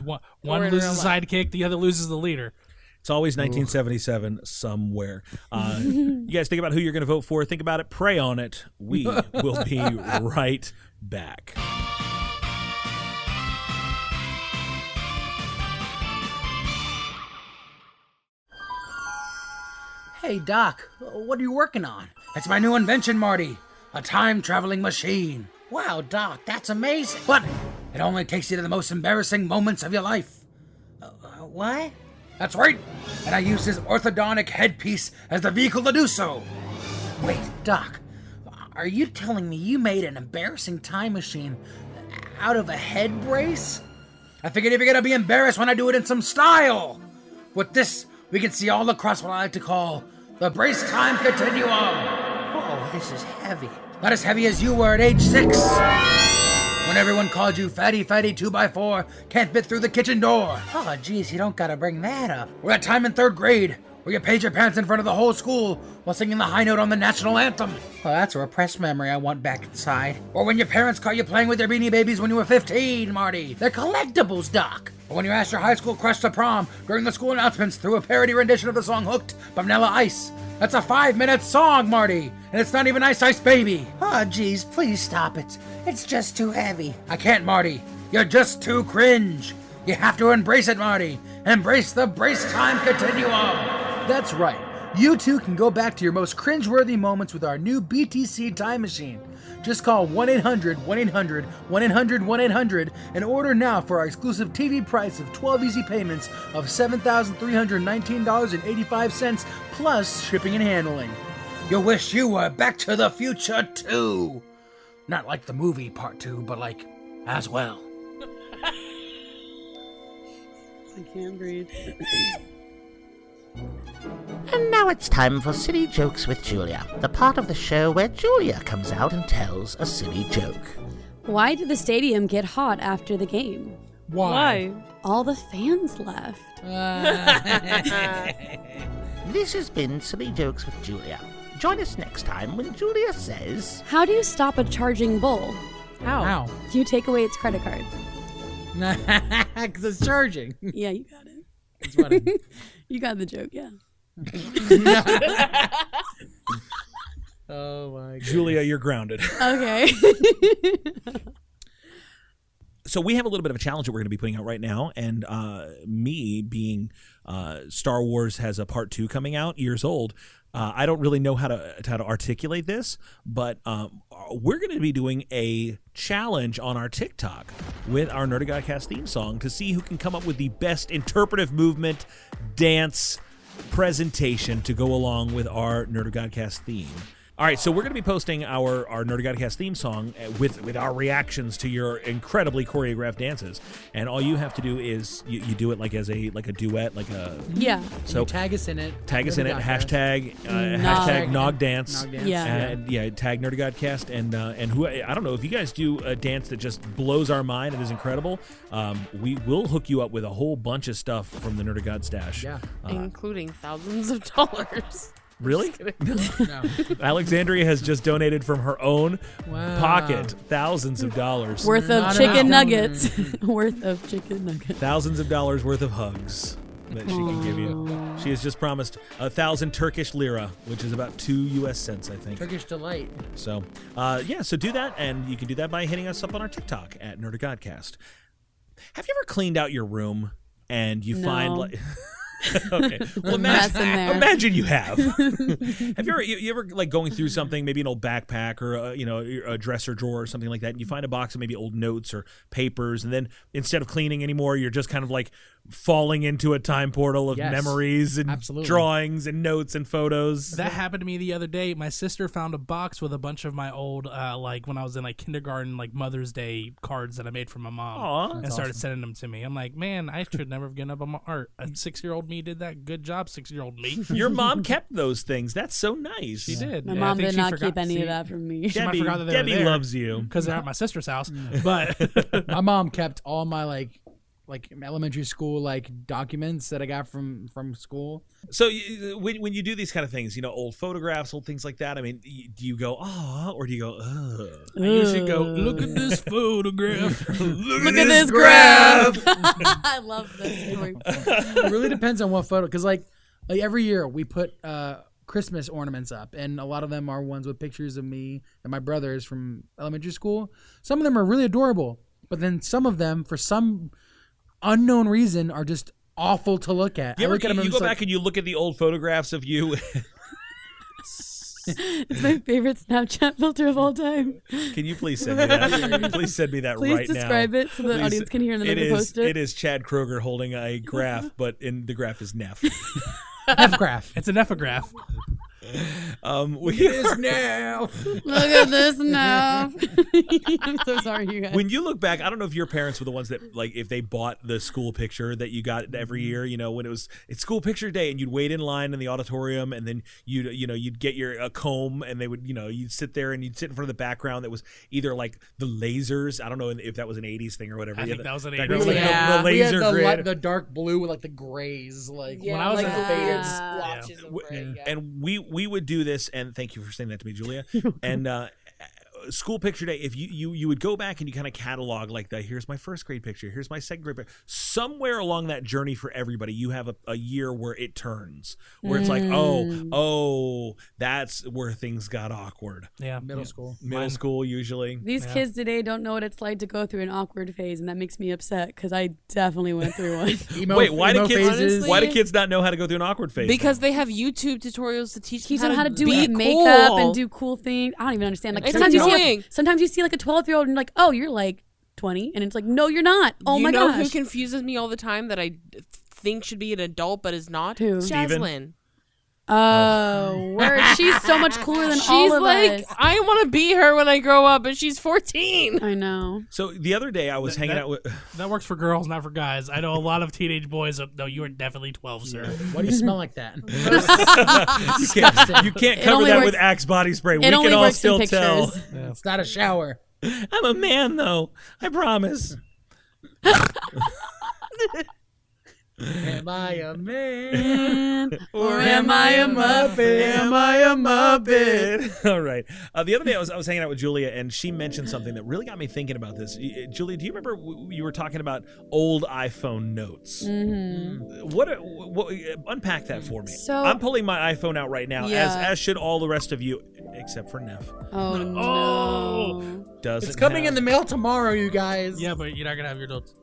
Speaker 5: one
Speaker 7: Or in
Speaker 5: loses a
Speaker 7: real life.
Speaker 5: sidekick, the other loses the leader.
Speaker 4: It's always 1977 somewhere. You guys think about who you're going to vote for. Think about it. Pray on it. We will be right back.
Speaker 6: Hey, Doc, what are you working on? It's my new invention, Marty. A time-traveling machine. Wow, Doc, that's amazing. But it only takes you to the most embarrassing moments of your life. What? That's right. And I use this orthodontic headpiece as the vehicle to do so. Wait, Doc, are you telling me you made an embarrassing time machine out of a head brace? I figured if you're gonna be embarrassed when I do it in some style. With this, we can see all across what I like to call the brace time continuum. Oh, this is heavy. Not as heavy as you were at age 6. When everyone called you fatty 2x4, can't fit through the kitchen door. Oh, geez, you don't gotta bring that up. Or that time in 3rd grade, where you paid your pants in front of the whole school while singing the high note on the national anthem. Well, that's a repressed memory I want back inside. Or when your parents caught you playing with your Beanie Babies when you were 15, Marty. They're collectibles, Doc. Or when you asked your high school crush to prom during the school announcements through a parody rendition of the song Hooked by Vanilla Ice. That's a 5-minute song, Marty, and it's not even Ice Ice Baby. Oh, geez, please stop it. It's just too heavy. I can't, Marty. You're just too cringe. You have to embrace it, Marty. Embrace the brace time continuum. That's right. You too can go back to your most cringeworthy moments with our new BTC Time Machine. Just call 1-800-1-800-1-800-1-800 and order now for our exclusive TV price of 12 easy payments of $7,319.85 plus shipping and handling. You wish you were Back to the Future 2. Not like the movie Part 2, but like as well.
Speaker 8: I can't breathe.
Speaker 12: And now it's time for Silly Jokes with Julia, the part of the show where Julia comes out and tells a silly joke.
Speaker 8: Why did the stadium get hot after the game?
Speaker 6: Why?
Speaker 8: All the fans left.
Speaker 12: This has been Silly Jokes with Julia. Join us next time when Julia says...
Speaker 8: How do you stop a charging bull?
Speaker 6: How?
Speaker 8: You take away its credit card.
Speaker 6: Because it's charging.
Speaker 8: Yeah, you got it.
Speaker 6: That's funny.
Speaker 8: You got the joke, yeah.
Speaker 6: Oh my god.
Speaker 4: Julia, you're grounded.
Speaker 8: Okay.
Speaker 4: So we have a little bit of a challenge that we're going to be putting out right now, and me being Star Wars has a part 2 coming out, years old. I don't really know how to articulate this, but we're going to be doing a challenge on our TikTok with our Nerd of Godcast theme song to see who can come up with the best interpretive movement, dance, presentation to go along with our Nerd of Godcast theme. All right, so we're going to be posting our Nerd of Godcast theme song with our reactions to your incredibly choreographed dances, and all you have to do is you do it like a duet, like a So
Speaker 6: you tag us in it.
Speaker 4: Tag us in it. Hashtag #NogDance.
Speaker 8: Yeah.
Speaker 4: And tag Nerd of Godcast and who I don't know if you guys do a dance that just blows our mind and is incredible. We will hook you up with a whole bunch of stuff from the Nerd of God stash.
Speaker 6: Yeah.
Speaker 7: Including thousands of dollars.
Speaker 4: Really?
Speaker 6: No.
Speaker 4: Alexandria has just donated from her own pocket thousands of dollars.
Speaker 8: Worth of
Speaker 6: Not
Speaker 8: chicken
Speaker 6: enough.
Speaker 8: nuggets. Worth of chicken nuggets.
Speaker 4: Thousands of dollars worth of hugs that she can give you. She has just promised 1,000 Turkish lira, which is about 2 US cents, I think.
Speaker 6: Turkish delight.
Speaker 4: So, so do that, and you can do that by hitting us up on our TikTok at Nerd of Godcast. Have you ever cleaned out your room and you find like... Okay. Well, imagine you have. Have you ever like going through something, maybe an old backpack or a dresser drawer or something like that, and you find a box of maybe old notes or papers, and then instead of cleaning anymore, you're just kind of like falling into a time portal of memories and drawings and notes and photos.
Speaker 5: That happened to me the other day. My sister found a box with a bunch of my old, like when I was in like kindergarten, like Mother's Day cards that I made for my mom, and started sending them to me. I'm like, man, I should never have given up on my art. A 6-year-old me did that. Good job, 6-year-old me.
Speaker 4: Your mom kept those things. That's so nice.
Speaker 5: She did.
Speaker 8: My mom did not keep any of that from me.
Speaker 5: She might have forgot that they were there
Speaker 4: loves you
Speaker 5: because they're at my sister's house. But
Speaker 6: my mom kept all my like elementary school like documents that I got from school.
Speaker 4: So when you do these kind of things, old photographs, old things like that, I mean, do you go, oh, or do you go, ugh?
Speaker 5: I usually go, look at this photograph.
Speaker 8: Look at this graph. I love this story.
Speaker 6: It really depends on what photo, because like every year we put Christmas ornaments up, and a lot of them are ones with pictures of me and my brothers from elementary school. Some of them are really adorable, but then some of them, for some unknown reason, are just awful to look at.
Speaker 4: You go back and you look at the old photographs of you.
Speaker 8: It's my favorite Snapchat filter of all time.
Speaker 4: Can you please send me that? Please send me that right now.
Speaker 8: Please describe it so the audience can hear and then they can post it.
Speaker 4: It is Chad Kroger holding a graph, but the graph is Neff.
Speaker 6: Neff-graph.
Speaker 5: It's a Neff-graph.
Speaker 6: Look at this now.
Speaker 8: Look at this now. I'm so sorry, you guys.
Speaker 4: When you look back, I don't know if your parents were the ones that, like, if they bought the school picture that you got every year, when it's school picture day, and you'd wait in line in the auditorium, and then you'd get a comb, and they would, you'd sit there and you'd sit in front of the background that was either like the lasers. I don't know if that was an 80s thing or whatever.
Speaker 5: I think that was an 80s
Speaker 4: thing.
Speaker 5: thing.
Speaker 6: Yeah.
Speaker 4: The laser grid.
Speaker 6: The dark blue with like the grays. Like
Speaker 5: when I was
Speaker 6: like
Speaker 5: in
Speaker 6: faded
Speaker 7: splotches of gray.
Speaker 4: And we would do this, and thank you for saying that to me, Julia. And school picture day, if you would go back and you kind of catalog like that, here's my first grade picture, here's my second grade picture. Somewhere along that journey for everybody, you have a year where it turns, where it's like, oh, that's where things got awkward.
Speaker 5: Yeah.
Speaker 6: Middle school.
Speaker 4: Middle school, usually.
Speaker 8: These kids today don't know what it's like to go through an awkward phase, and that makes me upset because I definitely went through one.
Speaker 4: Wait, why do
Speaker 7: Honestly,
Speaker 4: kids not know how to go through an awkward phase?
Speaker 7: Because they have YouTube tutorials to teach them
Speaker 8: how to do
Speaker 7: be
Speaker 8: makeup
Speaker 7: cool.
Speaker 8: and do cool things. I don't even understand. Like
Speaker 7: It's
Speaker 8: sometimes you see like a 12-year-old and you're like, oh, you're like 20, and it's like, no, you're not. Oh my gosh.
Speaker 7: You know who confuses me all the time that I think should be an adult but is not?
Speaker 8: Who?
Speaker 7: Jaslyn.
Speaker 8: Oh, word. She's so much cooler than all of us.
Speaker 7: I want to be her when I grow up, but she's 14.
Speaker 8: I know.
Speaker 4: So the other day I was hanging out with...
Speaker 5: That works for girls, not for guys. I know a lot of teenage boys. No, you are definitely 12, sir.
Speaker 6: Why do you smell like that?
Speaker 4: you can't cover that with Axe body spray. We can all still tell.
Speaker 6: Yeah. It's not a shower.
Speaker 4: I'm a man, though. I promise.
Speaker 6: Am I a man?
Speaker 8: Or am I a Muppet?
Speaker 6: Am I a Muppet?
Speaker 4: All right. The other day I was hanging out with Julia, and she mentioned something that really got me thinking about this. Julia, do you remember you were talking about old iPhone notes?
Speaker 8: Mm-hmm.
Speaker 4: What unpack that for me.
Speaker 8: So,
Speaker 4: I'm pulling my iPhone out right now,
Speaker 8: yeah.
Speaker 4: as should all the rest of you, except for Neff.
Speaker 8: Oh, no.
Speaker 6: It's coming in the mail tomorrow, you guys.
Speaker 5: Yeah, but you're not going to have your notes.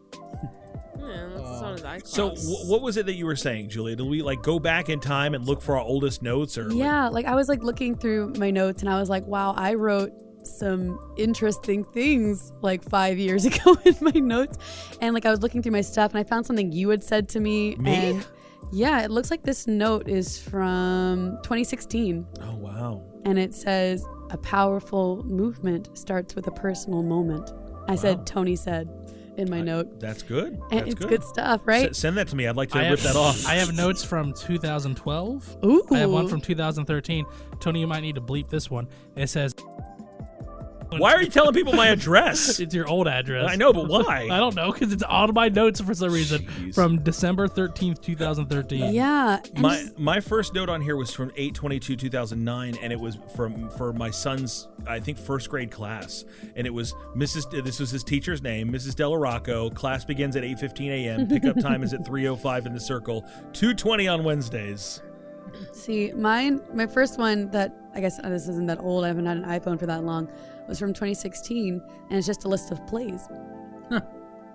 Speaker 7: Yeah, that's on his iCloud.
Speaker 4: So what was it that you were saying, Julia? Did we like go back in time and look for our oldest notes, or
Speaker 8: yeah, like I was like looking through my notes and I was like, wow, I wrote some interesting things like 5 years ago in my notes, and like I was looking through my stuff and I found something you had said to me. And yeah, it looks like this note is from 2016.
Speaker 4: Oh wow.
Speaker 8: And it says, a powerful movement starts with a personal moment. I said Tony said in my note.
Speaker 4: That's good.
Speaker 8: And it's good stuff, right?
Speaker 4: Send that to me. I'd like to rip that off.
Speaker 5: I have notes from 2012.
Speaker 8: Ooh.
Speaker 5: I have one from 2013. Tony, you might need to bleep this one. It says...
Speaker 4: Why are you telling people my address?
Speaker 5: It's your old address.
Speaker 4: I know, but why?
Speaker 5: I don't know, because it's on my notes for some reason. Jeez. From December 13th, 2013.
Speaker 8: Yeah.
Speaker 4: My first note on here was from 8/22/2009, and it was for my son's, I think, first grade class. And it was this was his teacher's name, Mrs. Delarocco. Class begins at 8:15 a.m. Pickup time is at 3:05 in the circle. 2:20 on Wednesdays.
Speaker 8: See, my first one that, I guess this isn't that old, I haven't had an iPhone for that long, was from 2016, and it's just a list of plays.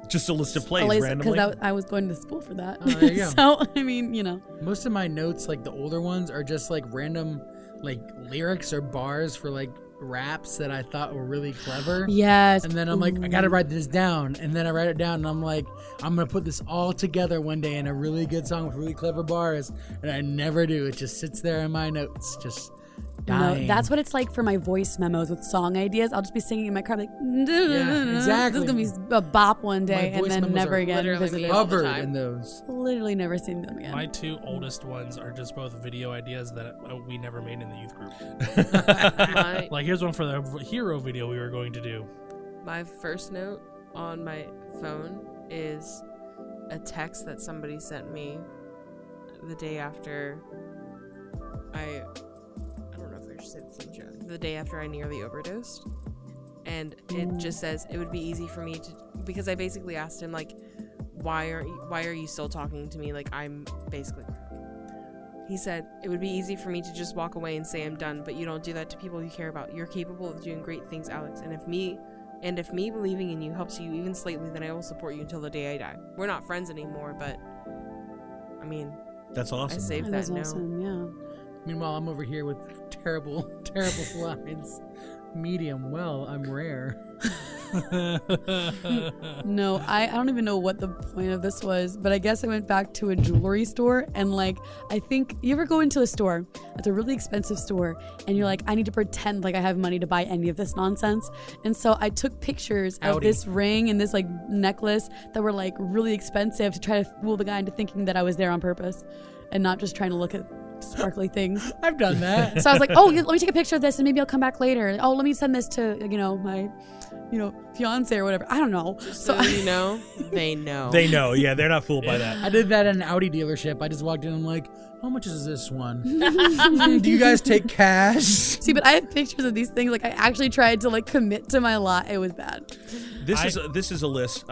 Speaker 4: Just a list of plays randomly?
Speaker 8: Because I was going to school for that.
Speaker 6: Oh, there you go.
Speaker 8: So, I mean, you know.
Speaker 6: Most of my notes, like the older ones, are just like random like lyrics or bars for like raps that I thought were really clever.
Speaker 8: Yes.
Speaker 6: And then I'm like, I gotta write this down. And then I write it down and I'm like, I'm gonna put this all together one day in a really good song with really clever bars. And I never do. It just sits there in my notes, just dying.
Speaker 8: No, that's what it's like for my voice memos with song ideas. I'll just be singing in my car like,
Speaker 6: yeah, exactly.
Speaker 8: This is gonna be a bop one day, and then never again
Speaker 7: literally
Speaker 6: covered in those.
Speaker 8: Literally never seen them again.
Speaker 5: My two oldest ones are just both video ideas that we never made in the youth group. Like here's one for the hero video we were going to do.
Speaker 7: My first note on my phone is a text that somebody sent me the day after the day after I nearly overdosed, and it just says it would be easy for me to, because I basically asked him like, why are you still talking to me like I'm basically crack? He said it would be easy for me to just walk away and say I'm done, but you don't do that to people you care about. You're capable of doing great things, Alex, and if me believing in you helps you even slightly, then I will support you until the day I die. We're not friends anymore, but I mean,
Speaker 4: that's awesome.
Speaker 7: I saved that note.
Speaker 8: Awesome, yeah.
Speaker 6: Meanwhile, I'm over here with terrible lines. Medium, well, I'm rare.
Speaker 8: No, I don't even know what the point of this was, but I guess I went back to a jewelry store, and like, I think you ever go into a store that's a really expensive store and you're like, I need to pretend like I have money to buy any of this nonsense. And so I took pictures of this ring and this like necklace that were like really expensive to try to fool the guy into thinking that I was there on purpose and not just trying to look at sparkly things.
Speaker 6: I've done that.
Speaker 8: So I was like, oh, let me take a picture of this and maybe I'll come back later. Oh, let me send this to, my fiance or whatever. I don't know.
Speaker 7: So you know, they know.
Speaker 4: They know. Yeah, they're not fooled by that.
Speaker 6: I did that at an Audi dealership. I just walked in and I'm like, how much is this one? Do you guys take cash?
Speaker 8: See, but I have pictures of these things. Like, I actually tried to commit to my lot. It was bad.
Speaker 4: This is a list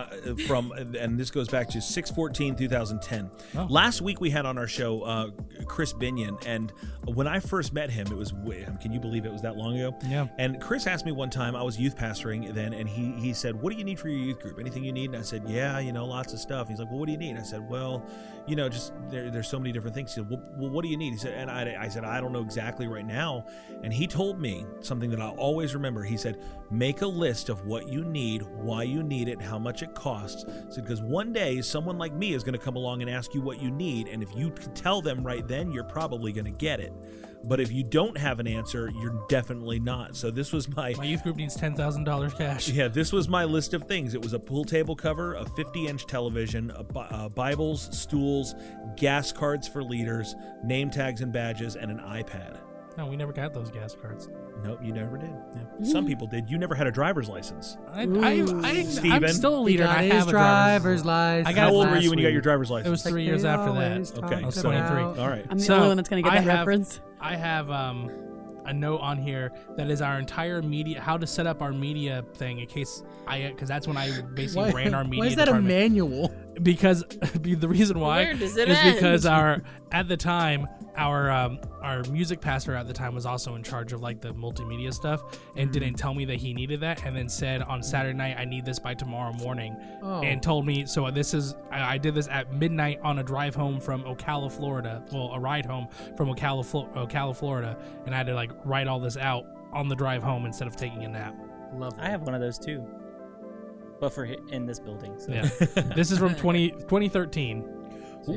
Speaker 4: from, and this goes back to 6/14/2010. Oh. Last week we had on our show Chris Binion, and when I first met him, it was, can you believe it was that long ago?
Speaker 5: Yeah.
Speaker 4: And Chris asked me one time, I was youth pastoring then, and he said, what do you need for your youth group? Anything you need? And I said, yeah, lots of stuff. He's like, well, what do you need? I said, well, just there's so many different things. He said, well, what do you need? He said, and I said, I don't know exactly right now. And he told me something that I'll always remember. He said, make a list of what you need, why you need it, how much it costs. So, because one day someone like me is going to come along and ask you what you need, and if you can tell them right then, you're probably going to get it. But if you don't have an answer, you're definitely not. So this was my
Speaker 5: youth group needs $10,000 cash.
Speaker 4: Yeah, this was my list of things. It was a pool table cover, a 50-inch television, Bibles, stools, gas cards for leaders, name tags and badges, and an iPad.
Speaker 5: No, we never got those gas cards.
Speaker 4: Nope, you never did. Yeah. Some people did. You never had a driver's license.
Speaker 5: I'm still a leader, and I have a driver's license.
Speaker 4: How old were you when you got your driver's license?
Speaker 5: It was 3 years after that.
Speaker 4: Okay,
Speaker 5: I was 23.
Speaker 4: All right.
Speaker 8: I'm the only one that's going to get that reference.
Speaker 5: I have a note on here that is our entire media, how to set up our media thing in case because that's when I basically ran our media.
Speaker 6: Why is that
Speaker 5: department.
Speaker 6: a manual?
Speaker 5: Because the reason why is because at the time our music pastor at the time was also in charge of the multimedia stuff and didn't tell me that he needed that, and then said on Saturday night, I need this by tomorrow morning, and told me. So I did this at midnight on a drive home from Ocala, Florida. Well, a ride home from Ocala, Florida, and I had to write all this out on the drive home instead of taking a nap.
Speaker 6: Love
Speaker 9: I have one of those too, but for in this building. So.
Speaker 5: Yeah, this is from 2013.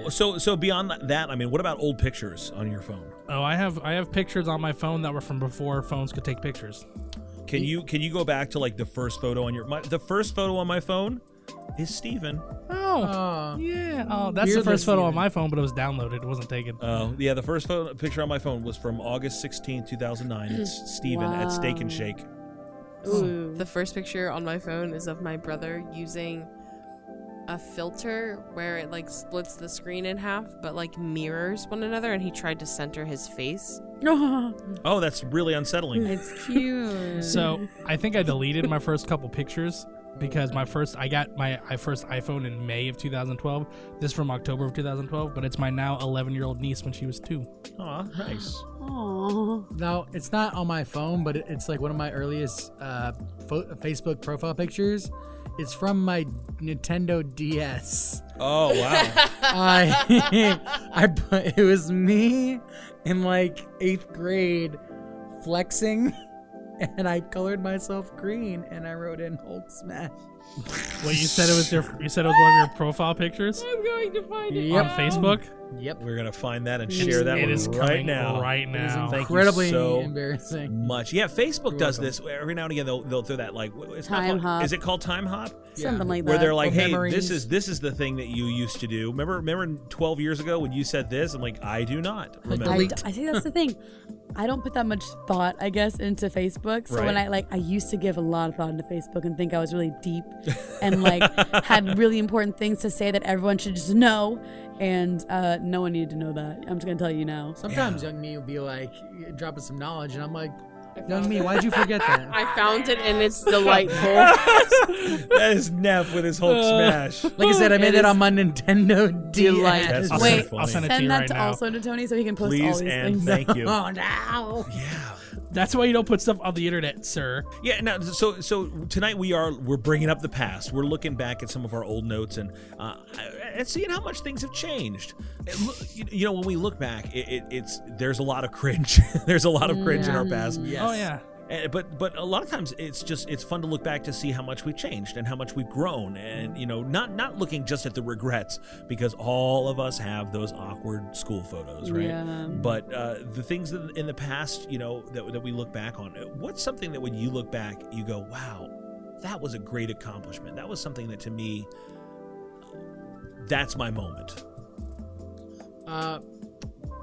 Speaker 4: So beyond that, I mean, what about old pictures on your phone?
Speaker 5: Oh, I have pictures on my phone that were from before phones could take pictures.
Speaker 4: Can you go back to the first photo on the first photo on my phone is Steven.
Speaker 5: Oh, yeah. Oh, that's the first photo on my phone, but it was downloaded. It wasn't taken.
Speaker 4: Oh, yeah. The first picture on my phone was from August 16th, 2009. It's Steven at Steak and Shake.
Speaker 7: Ooh. The first picture on my phone is of my brother using a filter where it splits the screen in half but mirrors one another, and he tried to center his face.
Speaker 4: Oh, that's really unsettling.
Speaker 8: It's cute.
Speaker 5: So I think I deleted my first couple pictures because I got my first iPhone in May of 2012. This from October of 2012, but it's my now 11-year-old niece when she was 2.
Speaker 4: Aw, nice.
Speaker 8: Aww.
Speaker 6: Now, it's not on my phone, but it's one of my earliest Facebook profile pictures. It's from my Nintendo DS.
Speaker 4: Oh, wow.
Speaker 6: It was me in 8th grade flexing, and I colored myself green, and I wrote in Hulk smash.
Speaker 5: Wait, you said it was one of your profile pictures?
Speaker 7: I'm going to find it
Speaker 5: on Facebook?
Speaker 6: Yep.
Speaker 4: We're going to find that and share that one right now.
Speaker 5: Right now.
Speaker 6: It is
Speaker 4: Thank
Speaker 6: incredibly
Speaker 4: you so
Speaker 6: embarrassing.
Speaker 4: much. Yeah, Facebook does this. Every now and again, they'll throw that it's
Speaker 8: Time
Speaker 4: not
Speaker 8: hop.
Speaker 4: Is it called Time Hop?
Speaker 8: Something like that.
Speaker 4: Where they're like, hey,
Speaker 6: memories.
Speaker 4: this is the thing that you used to do. Remember 12 years ago when you said this? I'm like, I do not remember.
Speaker 8: I think that's the thing. I don't put that much thought, I guess, into Facebook. So
Speaker 4: Right.
Speaker 8: when I used to give a lot of thought into Facebook and think I was really deep and had really important things to say that everyone should just know, and no one needed to know that. I'm just gonna tell you now.
Speaker 6: Sometimes young me will be dropping some knowledge, and I'm like, young me, why'd you forget that?
Speaker 7: I found it, and it's delightful.
Speaker 4: That is Neff with his Hulk smash.
Speaker 6: Like I said, I made it on my Nintendo DS.
Speaker 4: That's
Speaker 8: Wait,
Speaker 4: so
Speaker 5: I'll send
Speaker 4: funny.
Speaker 5: it to you
Speaker 8: Send that
Speaker 5: right
Speaker 8: to
Speaker 5: now.
Speaker 8: also to Tony so he can post all
Speaker 4: Please
Speaker 8: these
Speaker 4: and
Speaker 8: things.
Speaker 4: thank you.
Speaker 6: Oh, no.
Speaker 4: Yeah.
Speaker 5: That's why you don't put stuff on the internet, sir.
Speaker 4: Yeah. Now, so tonight we're bringing up the past. We're looking back at some of our old notes and seeing how much things have changed. When we look back, there's a lot of cringe. There's a lot of cringe in our past.
Speaker 6: Yes.
Speaker 5: Oh, yeah.
Speaker 4: But a lot of times it's fun to look back to see how much we've changed and how much we've grown, and not looking just at the regrets, because all of us have those awkward school photos, right?
Speaker 8: Yeah.
Speaker 4: But the things that in the past, that we look back on, what's something that when you look back you go, wow, that was a great accomplishment. That was something that to me, that's my moment.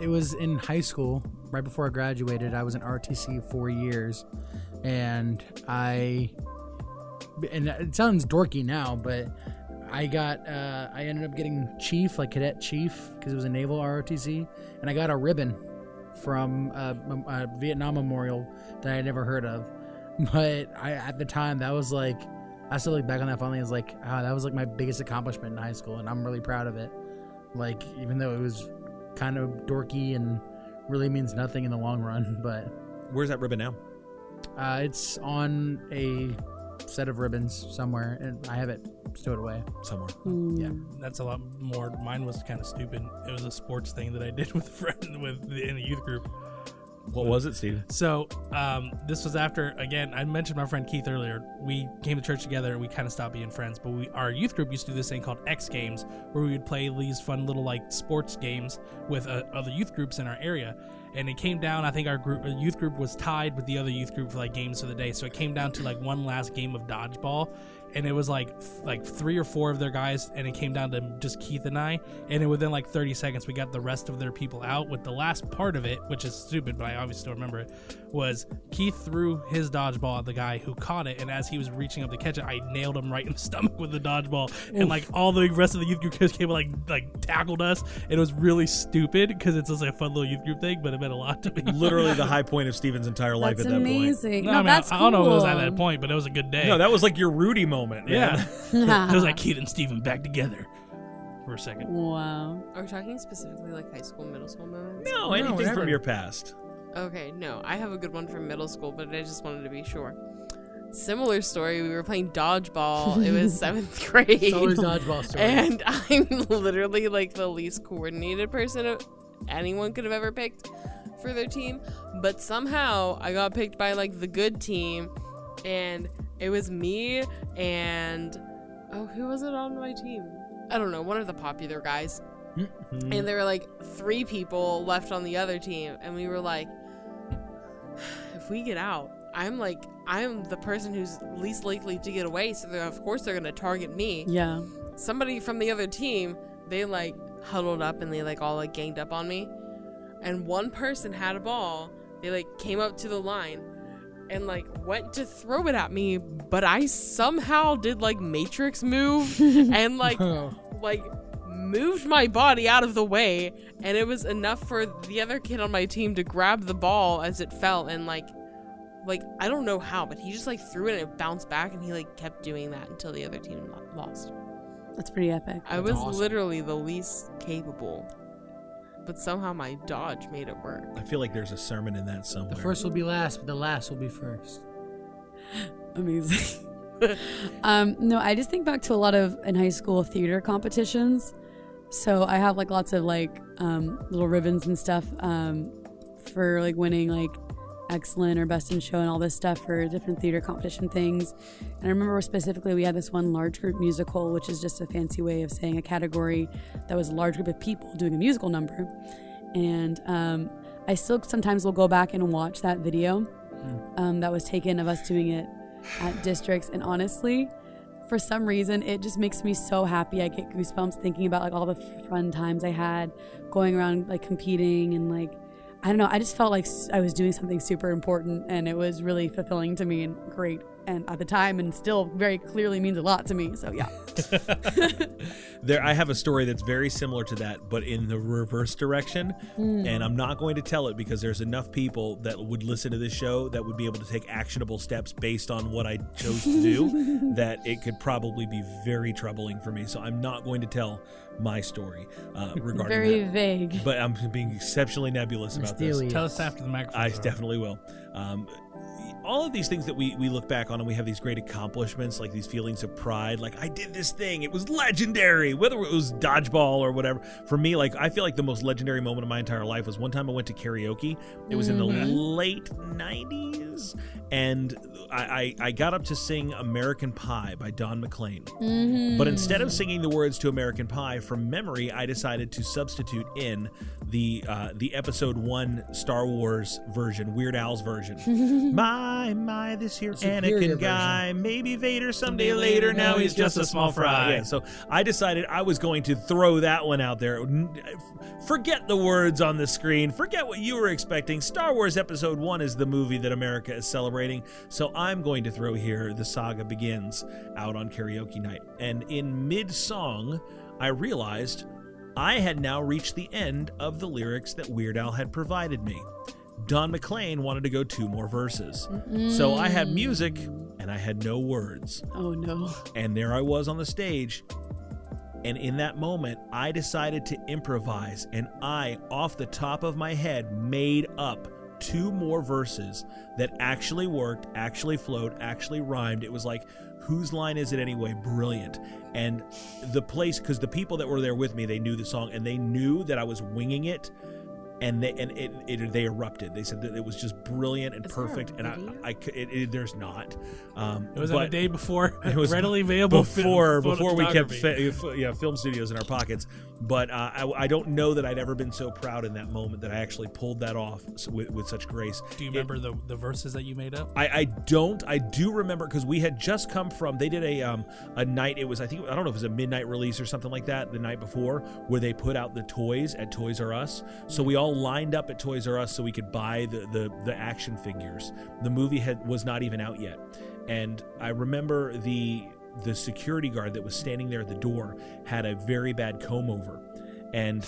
Speaker 6: It was in high school, right before I graduated. I was in RTC 4 years, and I and it sounds dorky now, but I ended up getting chief, like cadet chief, because it was a naval ROTC, and I got a ribbon from a Vietnam memorial that I had never heard of. But at the time, that was like, I still look back on that fondly as like, that was like my biggest accomplishment in high school, and I'm really proud of it. Like, even though it was kind of dorky and really means nothing in the long run, but
Speaker 4: Where's that ribbon now?
Speaker 6: it's on a set of ribbons somewhere, and I have it stowed away
Speaker 4: somewhere.
Speaker 6: Yeah,
Speaker 5: That's a lot more. Mine was kind of stupid. It was a sports thing that I did with a friend in a youth group.
Speaker 4: What was it, Steve?
Speaker 5: So this was after, again, I mentioned my friend Keith earlier. We came to church together and we kind of stopped being friends. But our youth group used to do this thing called X Games, where we would play these fun little like sports games with other youth groups in our area. And it came down, I think our youth group was tied with the other youth group for like games of the day. So it came down to like one last game of dodgeball. And it was like 3 or 4 of their guys, and it came down to just Keith and I. And then within like 30 seconds, we got the rest of their people out. With the last part of it, which is stupid, but I obviously still remember it, was Keith threw his dodgeball at the guy who caught it, and as he was reaching up to catch it, I nailed him right in the stomach with the dodgeball. And like all the rest of the youth group came like tackled us. And it was really stupid because it's just like a fun little youth group thing, but it meant a lot to me.
Speaker 4: Literally the high point of Steven's entire life at that point.
Speaker 8: That's amazing.
Speaker 5: No,
Speaker 8: No,
Speaker 5: I mean,
Speaker 8: that's
Speaker 5: I don't know if it was at
Speaker 8: cool.
Speaker 5: that point, but it was a good day.
Speaker 4: No, that was like your Rudy moment.
Speaker 5: Yeah.
Speaker 4: Man.
Speaker 5: It was like Keith and Steven back together for a second.
Speaker 8: Wow.
Speaker 7: Are we talking specifically like high school, middle school moments?
Speaker 4: No, anything
Speaker 6: whatever.
Speaker 4: from your past.
Speaker 7: Okay, no, I have a good one from middle school, but I just wanted to be sure. Similar story, we were playing dodgeball. It was 7th grade.
Speaker 6: it's always dodgeball story.
Speaker 7: And I'm literally like the least coordinated person anyone could have ever picked for their team. But somehow I got picked by like the good team, and it was me and who was it on my team? I don't know, one of the popular guys.
Speaker 4: Mm-hmm.
Speaker 7: And there were like 3 people left on the other team, and we were like, if we get out, I'm the person who's least likely to get away, so of course they're gonna target me.
Speaker 8: Yeah.
Speaker 7: Somebody from the other team, they like huddled up and they like all like ganged up on me, and one person had a ball. They like came up to the line and like went to throw it at me, but I somehow did like Matrix move and like moved my body out of the way, and it was enough for the other kid on my team to grab the ball as it fell, and like I don't know how, but he just like threw it and it bounced back, and he like kept doing that until the other team lost.
Speaker 8: That's pretty epic.
Speaker 7: I was literally the least capable, but somehow my dodge made it work.
Speaker 4: I feel like there's a sermon in that somewhere.
Speaker 6: The first will be last, but the last will be first.
Speaker 8: Amazing. No, I just think back to a lot of in high school theater competitions. So I have like lots of like little ribbons and stuff for like winning like excellent or best in show and all this stuff for different theater competition things. And I remember specifically we had this one large group musical, which is just a fancy way of saying a category that was a large group of people doing a musical number. And I still sometimes will go back and watch that video that was taken of us doing it at districts, and honestly, for some reason, it just makes me so happy. I get goosebumps thinking about like all the fun times I had going around like competing, and like I don't know, I just felt like I was doing something super important, and it was really fulfilling to me and great, and at the time, and still very clearly means a lot to me. So yeah.
Speaker 4: I have a story that's very similar to that, but in the reverse direction. And I'm not going to tell it because there's enough people that would listen to this show that would be able to take actionable steps based on what I chose to do that it could probably be very troubling for me. So I'm not going to tell my story regarding
Speaker 8: very
Speaker 4: that.
Speaker 8: vague.
Speaker 4: But I'm being exceptionally nebulous about this.
Speaker 5: Tell us after the microphone.
Speaker 4: I definitely will. All of these things that we look back on and we have these great accomplishments, like these feelings of pride, like I did this thing, it was legendary, whether it was dodgeball or whatever. For me, like I feel like the most legendary moment of my entire life was one time I went to karaoke. It was in the late 90s, and I got up to sing American Pie by Don McLean. But instead of singing the words to American Pie from memory, I decided to substitute in the episode 1 Star Wars version, Weird Al's version. My my, this here
Speaker 6: superior
Speaker 4: Anakin guy. Maybe Vader someday later. Now he's just a small fry. Yeah, so I decided I was going to throw that one out there. Forget the words on the screen. Forget what you were expecting. Star Wars Episode 1 is the movie that America is celebrating. So I'm going to throw here The Saga Begins out on karaoke night. And in mid-song, I realized I had now reached the end of the lyrics that Weird Al had provided me. Don McLean wanted to go 2 more verses. So I had music and I had no words.
Speaker 8: Oh no.
Speaker 4: And there I was on the stage. And in that moment, I decided to improvise, and I, off the top of my head, made up 2 more verses that actually worked, actually flowed, actually rhymed. It was like, whose line is it anyway? Brilliant. And the place, because the people that were there with me, they knew the song, and they knew that I was winging it. And they erupted. They said that it was just brilliant and perfect. And there's not.
Speaker 5: It was on a day before.
Speaker 4: It was
Speaker 5: readily available.
Speaker 4: Before we kept film studios in our pockets. But I don't know that I'd ever been so proud in that moment that I actually pulled that off with such grace.
Speaker 5: Do you remember the verses that you made up?
Speaker 4: I don't. I do remember because we had just come from. They did a night. It was I don't know if it was a midnight release or something like that the night before where they put out the toys at Toys R Us. So we all lined up at Toys R Us so we could buy the action figures. The movie was not even out yet, and I remember the security guard that was standing there at the door had a very bad comb over, and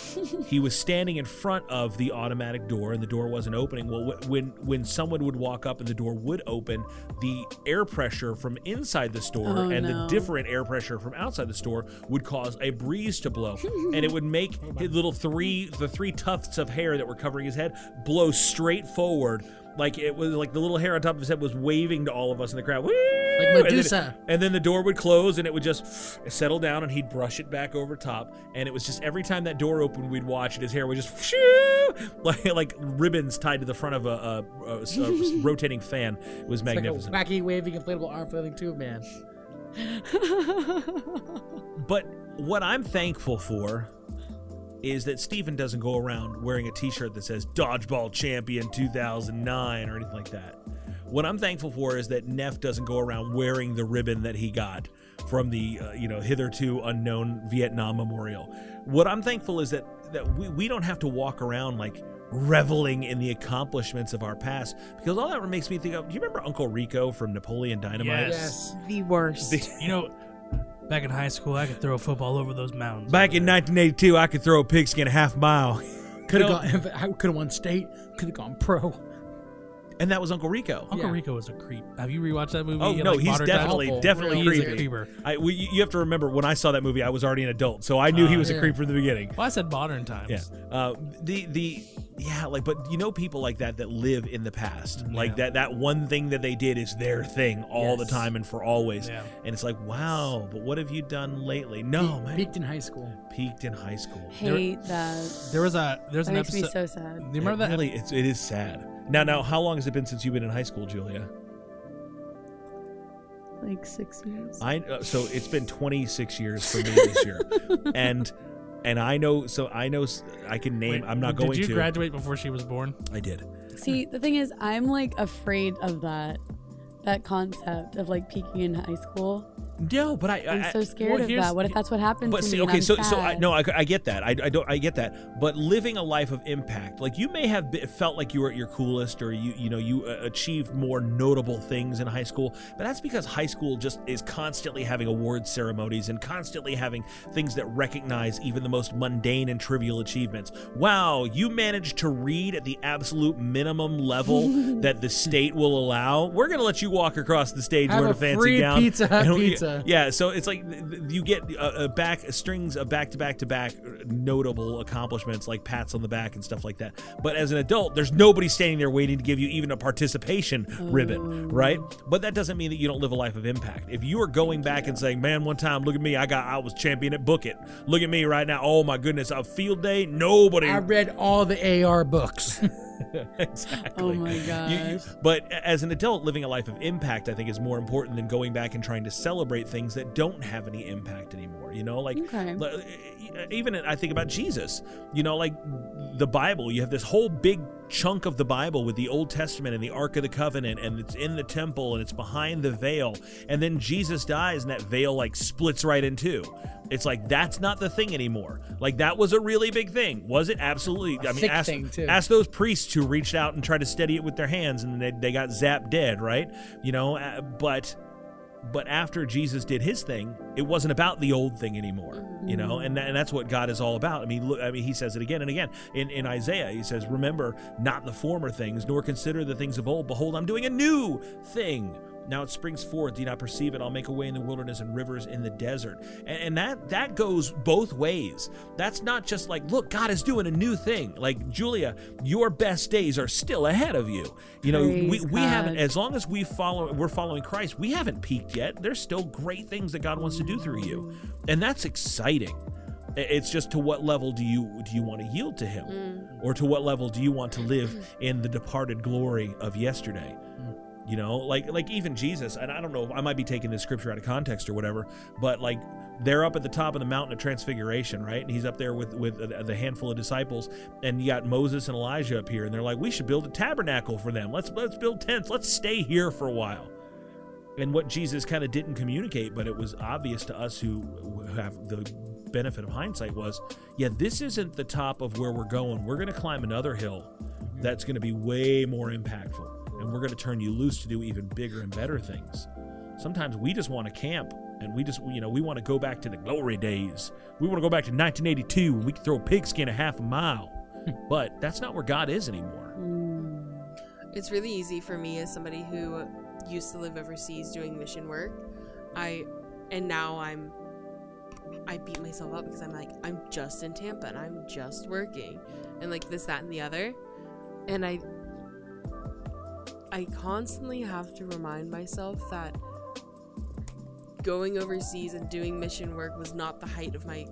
Speaker 4: he was standing in front of the automatic door, and the door wasn't opening. Well, when someone would walk up and the door would open, the air pressure from inside the store the different air pressure from outside the store would cause a breeze to blow, and it would make his the 3 tufts of hair that were covering his head blow straight forward. Like it was like the little hair on top of his head was waving to all of us in the crowd. Woo!
Speaker 6: Like Medusa.
Speaker 4: And then the door would close and it would just settle down and he'd brush it back over top. And it was just every time that door opened, we'd watch and his hair would just like ribbons tied to the front of a rotating fan. It was magnificent.
Speaker 6: Like a wacky waving inflatable arm flailing tube man.
Speaker 4: But what I'm thankful for is that Steven doesn't go around wearing a t-shirt that says Dodgeball Champion 2009 or anything like that. What I'm thankful for is that Neff doesn't go around wearing the ribbon that he got from the hitherto unknown Vietnam Memorial. What I'm thankful is that we don't have to walk around like reveling in the accomplishments of our past, because all that makes me think of, do you remember Uncle Rico from Napoleon Dynamite?
Speaker 5: Yes.
Speaker 7: The worst.
Speaker 5: Back in high school, I could throw a football over those mountains.
Speaker 4: Back in 1982, I could throw a pigskin a half mile.
Speaker 6: Could have won state. Could have gone pro.
Speaker 4: And that was Uncle Rico.
Speaker 5: Uncle Rico was a creep. Have you rewatched that movie?
Speaker 4: Oh, no, he's definitely
Speaker 5: He's
Speaker 4: creepy.
Speaker 5: a creeper.
Speaker 4: You have to remember, when I saw that movie, I was already an adult, so I knew he was a creep from the beginning.
Speaker 5: Well, I said modern times.
Speaker 4: Yeah. But people like that live in the past. Like that one thing that they did is their thing all the time and for always. Yeah. And it's like, wow, but what have you done lately? No, man.
Speaker 6: Peaked in high school.
Speaker 8: Hate that.
Speaker 5: There's an
Speaker 8: makes
Speaker 5: episode.
Speaker 8: me so sad.
Speaker 5: Do you remember that?
Speaker 4: Really, it is sad. Now, how long has it been since you've been in high school, Julia?
Speaker 8: Like 6 years.
Speaker 4: So it's been 26 years for me this year, and I know. So I know I can name. I'm not going to.
Speaker 5: Did you graduate before she was born?
Speaker 4: I did.
Speaker 8: See, the thing is, I'm like afraid of that concept of like peaking in high school.
Speaker 4: No, but
Speaker 8: I'm so scared of that. What if that's what happened to me?
Speaker 4: Okay, I get that. I get that. But living a life of impact, like you may have felt like you were at your coolest, or you achieved more notable things in high school. But that's because high school just is constantly having award ceremonies and constantly having things that recognize even the most mundane and trivial achievements. Wow, you managed to read at the absolute minimum level that the state will allow. We're gonna let you walk across the stage wearing a fancy
Speaker 6: free
Speaker 4: gown.
Speaker 6: Pizza Hut pizza.
Speaker 4: Yeah, so it's like you get strings of back-to-back notable accomplishments like pats on the back and stuff like that. But as an adult, there's nobody standing there waiting to give you even a participation ribbon, right? But that doesn't mean that you don't live a life of impact. If you are going back and saying, man, one time, look at me, I was champion at Book It. Look at me right now. Oh my goodness, a field day, nobody.
Speaker 6: I read all the AR books.
Speaker 4: Exactly.
Speaker 8: Oh my gosh.
Speaker 4: But as an adult, living a life of impact, I think, is more important than going back and trying to celebrate celebrate things that don't have any impact anymore. Like even I think about Jesus, like the Bible, you have this whole big chunk of the Bible with the Old Testament and the Ark of the Covenant, and it's in the temple and it's behind the veil, and then Jesus dies and that veil like splits right in two. It's like, that's not the thing anymore. Like, that was a really big thing. Was it? Absolutely. I mean, ask those priests who reached out and tried to steady it with their hands, and they got zapped dead, right? But after Jesus did his thing, it wasn't about the old thing anymore, and that's what God is all about. I mean, he says it again and again in Isaiah. He says, "Remember not the former things, nor consider the things of old. Behold, I'm doing a new thing. Now it springs forth. Do you not perceive it? I'll make a way in the wilderness and rivers in the desert." And that goes both ways. That's not just like, look, God is doing a new thing. Like, Julia, your best days are still ahead of you. We haven't, as long as we're following Christ, we haven't peaked yet. There's still great things that God wants to do through you. And that's exciting. It's just, to what level do you want to yield to him? Or to what level do you want to live in the departed glory of yesterday? Like even Jesus, and I don't know, I might be taking this scripture out of context or whatever, but like, they're up at the top of the mountain of Transfiguration, right? And he's up there with the handful of disciples, and you got Moses and Elijah up here, and they're like, we should build a tabernacle for them. Let's build tents. Let's stay here for a while. And what Jesus kind of didn't communicate, but it was obvious to us who have the benefit of hindsight, was, this isn't the top of where we're going. We're going to climb another hill that's going to be way more impactful. And we're going to turn you loose to do even bigger and better things. Sometimes we just want to camp, and we want to go back to the glory days. We want to go back to 1982 when we could throw a pigskin a half a mile. But that's not where God is anymore.
Speaker 7: It's really easy for me, as somebody who used to live overseas doing mission work. I beat myself up because I'm like, I'm just in Tampa and I'm just working and like this, that, and the other. And I constantly have to remind myself that going overseas and doing mission work was not the height of my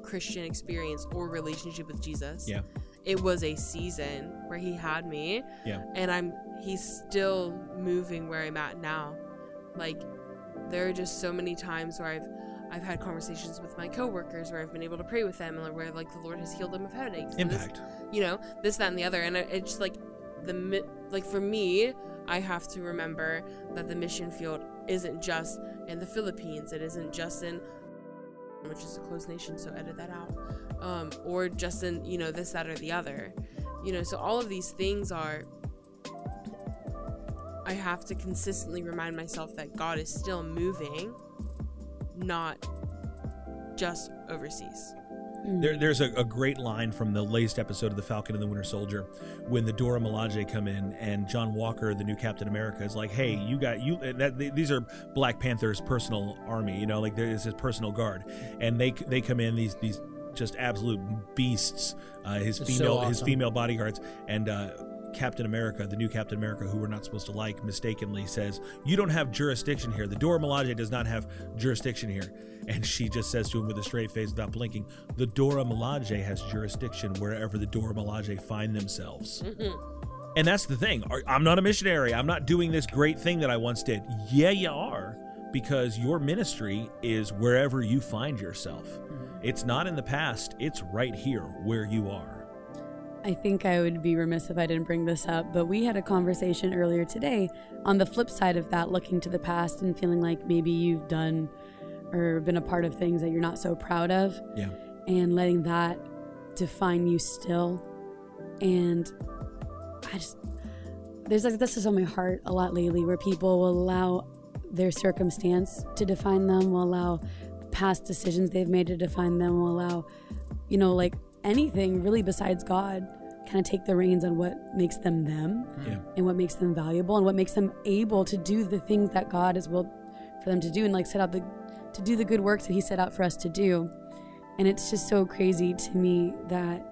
Speaker 7: Christian experience or relationship with Jesus.
Speaker 4: Yeah.
Speaker 7: It was a season where he had me. Yeah. And he's still moving where I'm at now. Like, there are just so many times where I've had conversations with my coworkers where I've been able to pray with them, and where like the Lord has healed them of headaches.
Speaker 4: Impact.
Speaker 7: This, that, and the other. And it's just like, for me, I have to remember that the mission field isn't just in the Philippines. It isn't just in, which is a closed nation, so edit that out, or just in this, that, or the other. So all of these things are, I have to consistently remind myself that God is still moving, not just overseas.
Speaker 4: There's a great line from the latest episode of The Falcon and the Winter Soldier when the Dora Milaje come in, and John Walker, the new Captain America, is like, hey, these are Black Panther's personal army, like there's his personal guard, and they come in, these just absolute beasts, his female bodyguards, and Captain America, the new Captain America, who we're not supposed to like, mistakenly says, you don't have jurisdiction here. The Dora Milaje does not have jurisdiction here. And she just says to him with a straight face without blinking, the Dora Milaje has jurisdiction wherever the Dora Milaje find themselves. Mm-hmm. And that's the thing. I'm not a missionary. I'm not doing this great thing that I once did. Yeah, you are, because your ministry is wherever you find yourself. Mm-hmm. It's not in the past. It's right here where you are.
Speaker 8: I think I would be remiss if I didn't bring this up, but we had a conversation earlier today on the flip side of that, looking to the past and feeling like maybe you've done or been a part of things that you're not so proud of. Yeah. And letting that define you still. And there's this is on my heart a lot lately, where people will allow their circumstance to define them, will allow past decisions they've made to define them, will allow, anything really besides God kind of take the reins on what makes them them, and what makes them valuable, and what makes them able to do the things that God has willed for them to do, and set out to do the good works that he set out for us to do. And it's just so crazy to me that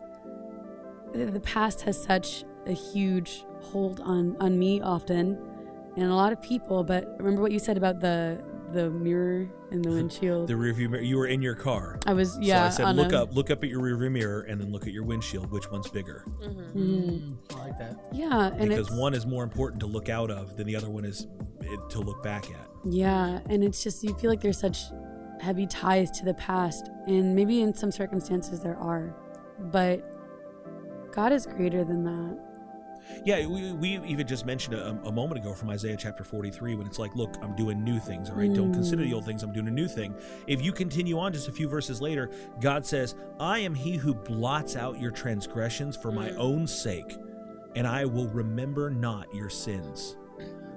Speaker 8: the past has such a huge hold on me often, and a lot of people. But remember what you said about the the mirror in the windshield.
Speaker 4: The rearview mirror. You were in your car.
Speaker 8: I was,
Speaker 4: So I said, look up at your rearview mirror, and then look at your windshield. Which one's bigger?
Speaker 6: I like that.
Speaker 8: Yeah, and
Speaker 4: Because one is more important to look out of than the other one is to look back at.
Speaker 8: Yeah, and it's just, you feel like there's such heavy ties to the past, and maybe in some circumstances there are, but God is greater than that.
Speaker 4: Yeah, we even just mentioned a moment ago from Isaiah chapter 43 when it's like, look, I'm doing new things, all right? Don't consider the old things, I'm doing a new thing. If you continue on just a few verses later, God says, I am he who blots out your transgressions for my own sake, and I will remember not your sins.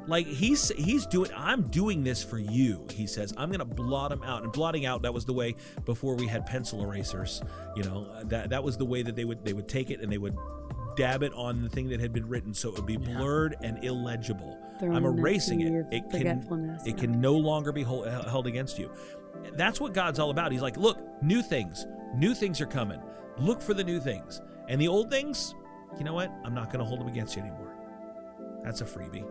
Speaker 4: Like he's doing, I'm doing this for you. He says, I'm going to blot them out. And blotting out, that was the way before we had pencil erasers. You know, that was the way that they would take it and they would dab it on the thing that had been written, so it would be blurred and illegible. I'm erasing it. It can no longer be held against you. That's what God's all about. He's like, look, new things are coming. Look for the new things. And the old things, you know what? I'm not going to hold them against you anymore. That's a freebie.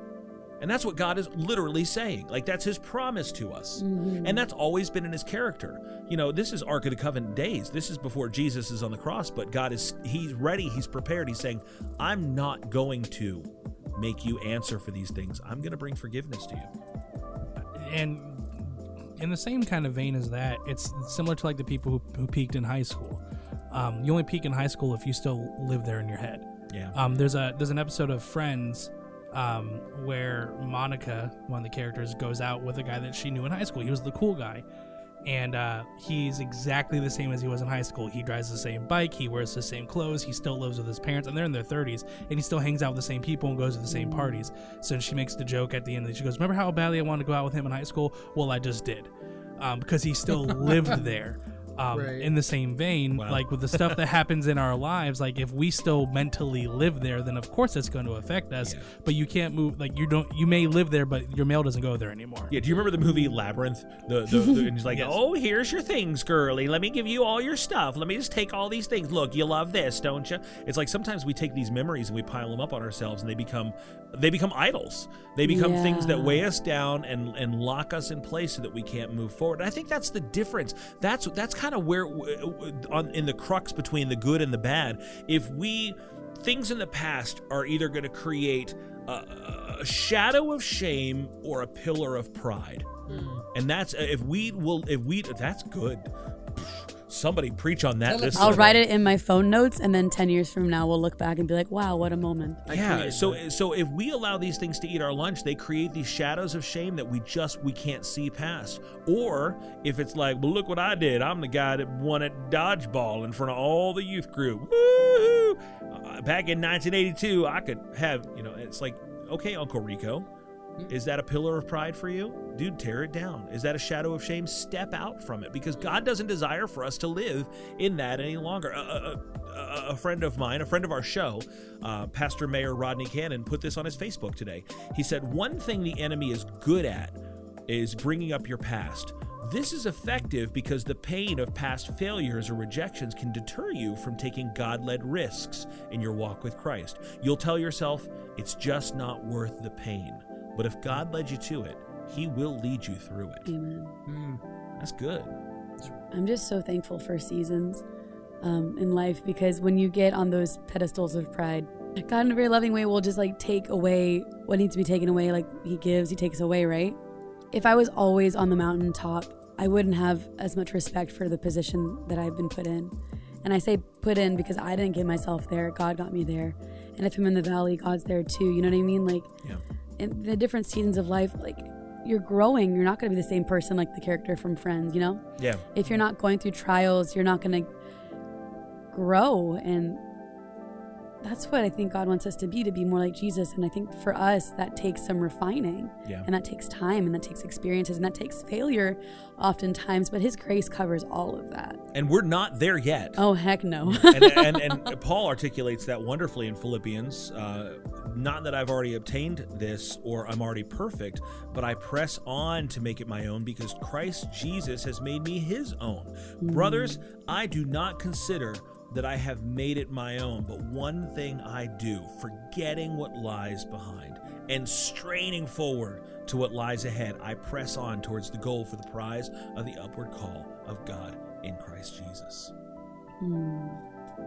Speaker 4: And that's what God is literally saying. Like, that's his promise to us. And that's always been in his character. You know, this is Ark of the Covenant days. This is before Jesus is on the cross, but he's ready, he's prepared. He's saying, I'm not going to make you answer for these things. I'm going to bring forgiveness to you.
Speaker 5: And in the same kind of vein as that, it's similar to like the people who peaked in high school. You only peak in high school if you still live there in your head.
Speaker 4: Yeah.
Speaker 5: There's an episode of Friends where Monica, one of the characters, goes out with a guy that she knew in high school. He was the cool guy. And he's exactly the same as he was in high school. He drives the same bike. He wears the same clothes. He still lives with his parents. And they're in their 30s. And he still hangs out with the same people and goes to the same parties. So she makes the joke at the end. She goes, remember how badly I wanted to go out with him in high school? Well, I just did. Because he still lived there.
Speaker 6: Right.
Speaker 5: In the same vein, like with the stuff that happens in our lives, like if we still mentally live there, then of course it's going to affect us. Yeah. But you can't move. Like you may live there, but your mail doesn't go there anymore.
Speaker 4: Yeah. Do you remember the movie Labyrinth? And he's like, oh, here's your things, girly. Let me give you all your stuff. Let me just take all these things. Look, you love this, don't you? It's like sometimes we take these memories and we pile them up on ourselves, and they become idols. They become things that weigh us down and lock us in place so that we can't move forward. And I think that's the difference. That's kind of where in the crux between the good and the bad. If things in the past are either going to create a shadow of shame or a pillar of pride, and that's that's good. Somebody preach on that.
Speaker 8: I'll write it in my phone notes, and then 10 years from now, we'll look back and be like, wow, what a moment.
Speaker 4: Yeah, so if we allow these things to eat our lunch, they create these shadows of shame that we can't see past. Or if it's like, well, look what I did. I'm the guy that won at dodgeball in front of all the youth group. Woo! Back in 1982, I could have, it's like, okay, Uncle Rico, is that a pillar of pride for you? Dude, tear it down. Is that a shadow of shame? Step out from it, because God doesn't desire for us to live in that any longer. A friend of mine, a friend of our show, Pastor Mayor Rodney Cannon, put this on his Facebook today. He said, one thing the enemy is good at is bringing up your past. This is effective because the pain of past failures or rejections can deter you from taking God-led risks in your walk with Christ. You'll tell yourself, it's just not worth the pain. But if God led you to it, he will lead you through it.
Speaker 8: Amen.
Speaker 4: That's good.
Speaker 8: I'm just so thankful for seasons in life, because when you get on those pedestals of pride, God in a very loving way will just like take away what needs to be taken away. Like he gives, he takes away, right? If I was always on the mountaintop, I wouldn't have as much respect for the position that I've been put in. And I say put in because I didn't get myself there. God got me there. And if I'm in the valley, God's there too. You know what I mean? Like, in the different seasons of life, like you're growing. You're not going to be the same person like the character from Friends, you know?
Speaker 4: Yeah.
Speaker 8: If you're not going through trials, you're not going to grow. And that's what I think God wants us to be more like Jesus. And I think for us, that takes some refining. Yeah. And that takes time, and that takes experiences, and that takes failure oftentimes. But his grace covers all of that.
Speaker 4: And we're not there yet.
Speaker 8: Oh, heck no.
Speaker 4: and Paul articulates that wonderfully in Philippians. Not that I've already obtained this or I'm already perfect, but I press on to make it my own because Christ Jesus has made me his own. Brothers, I do not consider that I have made it my own, but one thing I do, forgetting what lies behind and straining forward to what lies ahead, I press on towards the goal for the prize of the upward call of God in Christ Jesus.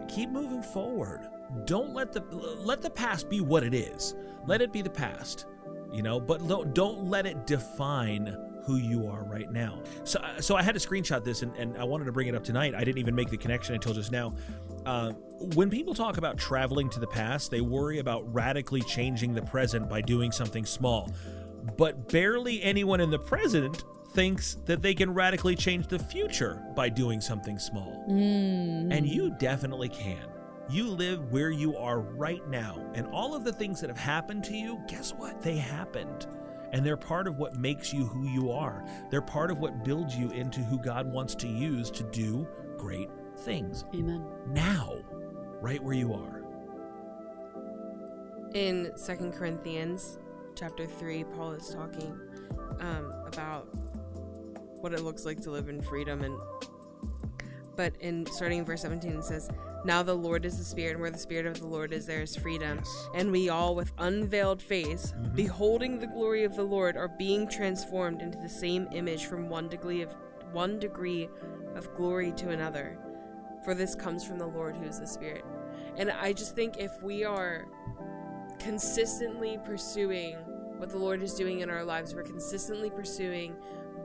Speaker 4: Keep moving forward. Don't let the past be what it is. Let it be the past, but don't let it define who you are right now. So I had to screenshot this, and I wanted to bring it up tonight. I didn't even make the connection until just now. When people talk about traveling to the past, they worry about radically changing the present by doing something small. But barely anyone in the present thinks that they can radically change the future by doing something small. And you definitely can. You live where you are right now, and all of the things that have happened to you, guess what? They happened. And they're part of what makes you who you are. They're part of what builds you into who God wants to use to do great things.
Speaker 8: Amen.
Speaker 4: Now, right where you are.
Speaker 7: In 2 Corinthians chapter 3, Paul is talking about what it looks like to live in freedom, but in starting in verse 17 it says, "Now the Lord is the Spirit, and where the Spirit of the Lord is, there is freedom.
Speaker 4: Yes.
Speaker 7: And we all, with unveiled face, beholding the glory of the Lord, are being transformed into the same image from one degree of glory to another. For this comes from the Lord, who is the Spirit." And I just think if we are consistently pursuing what the Lord is doing in our lives, we're consistently pursuing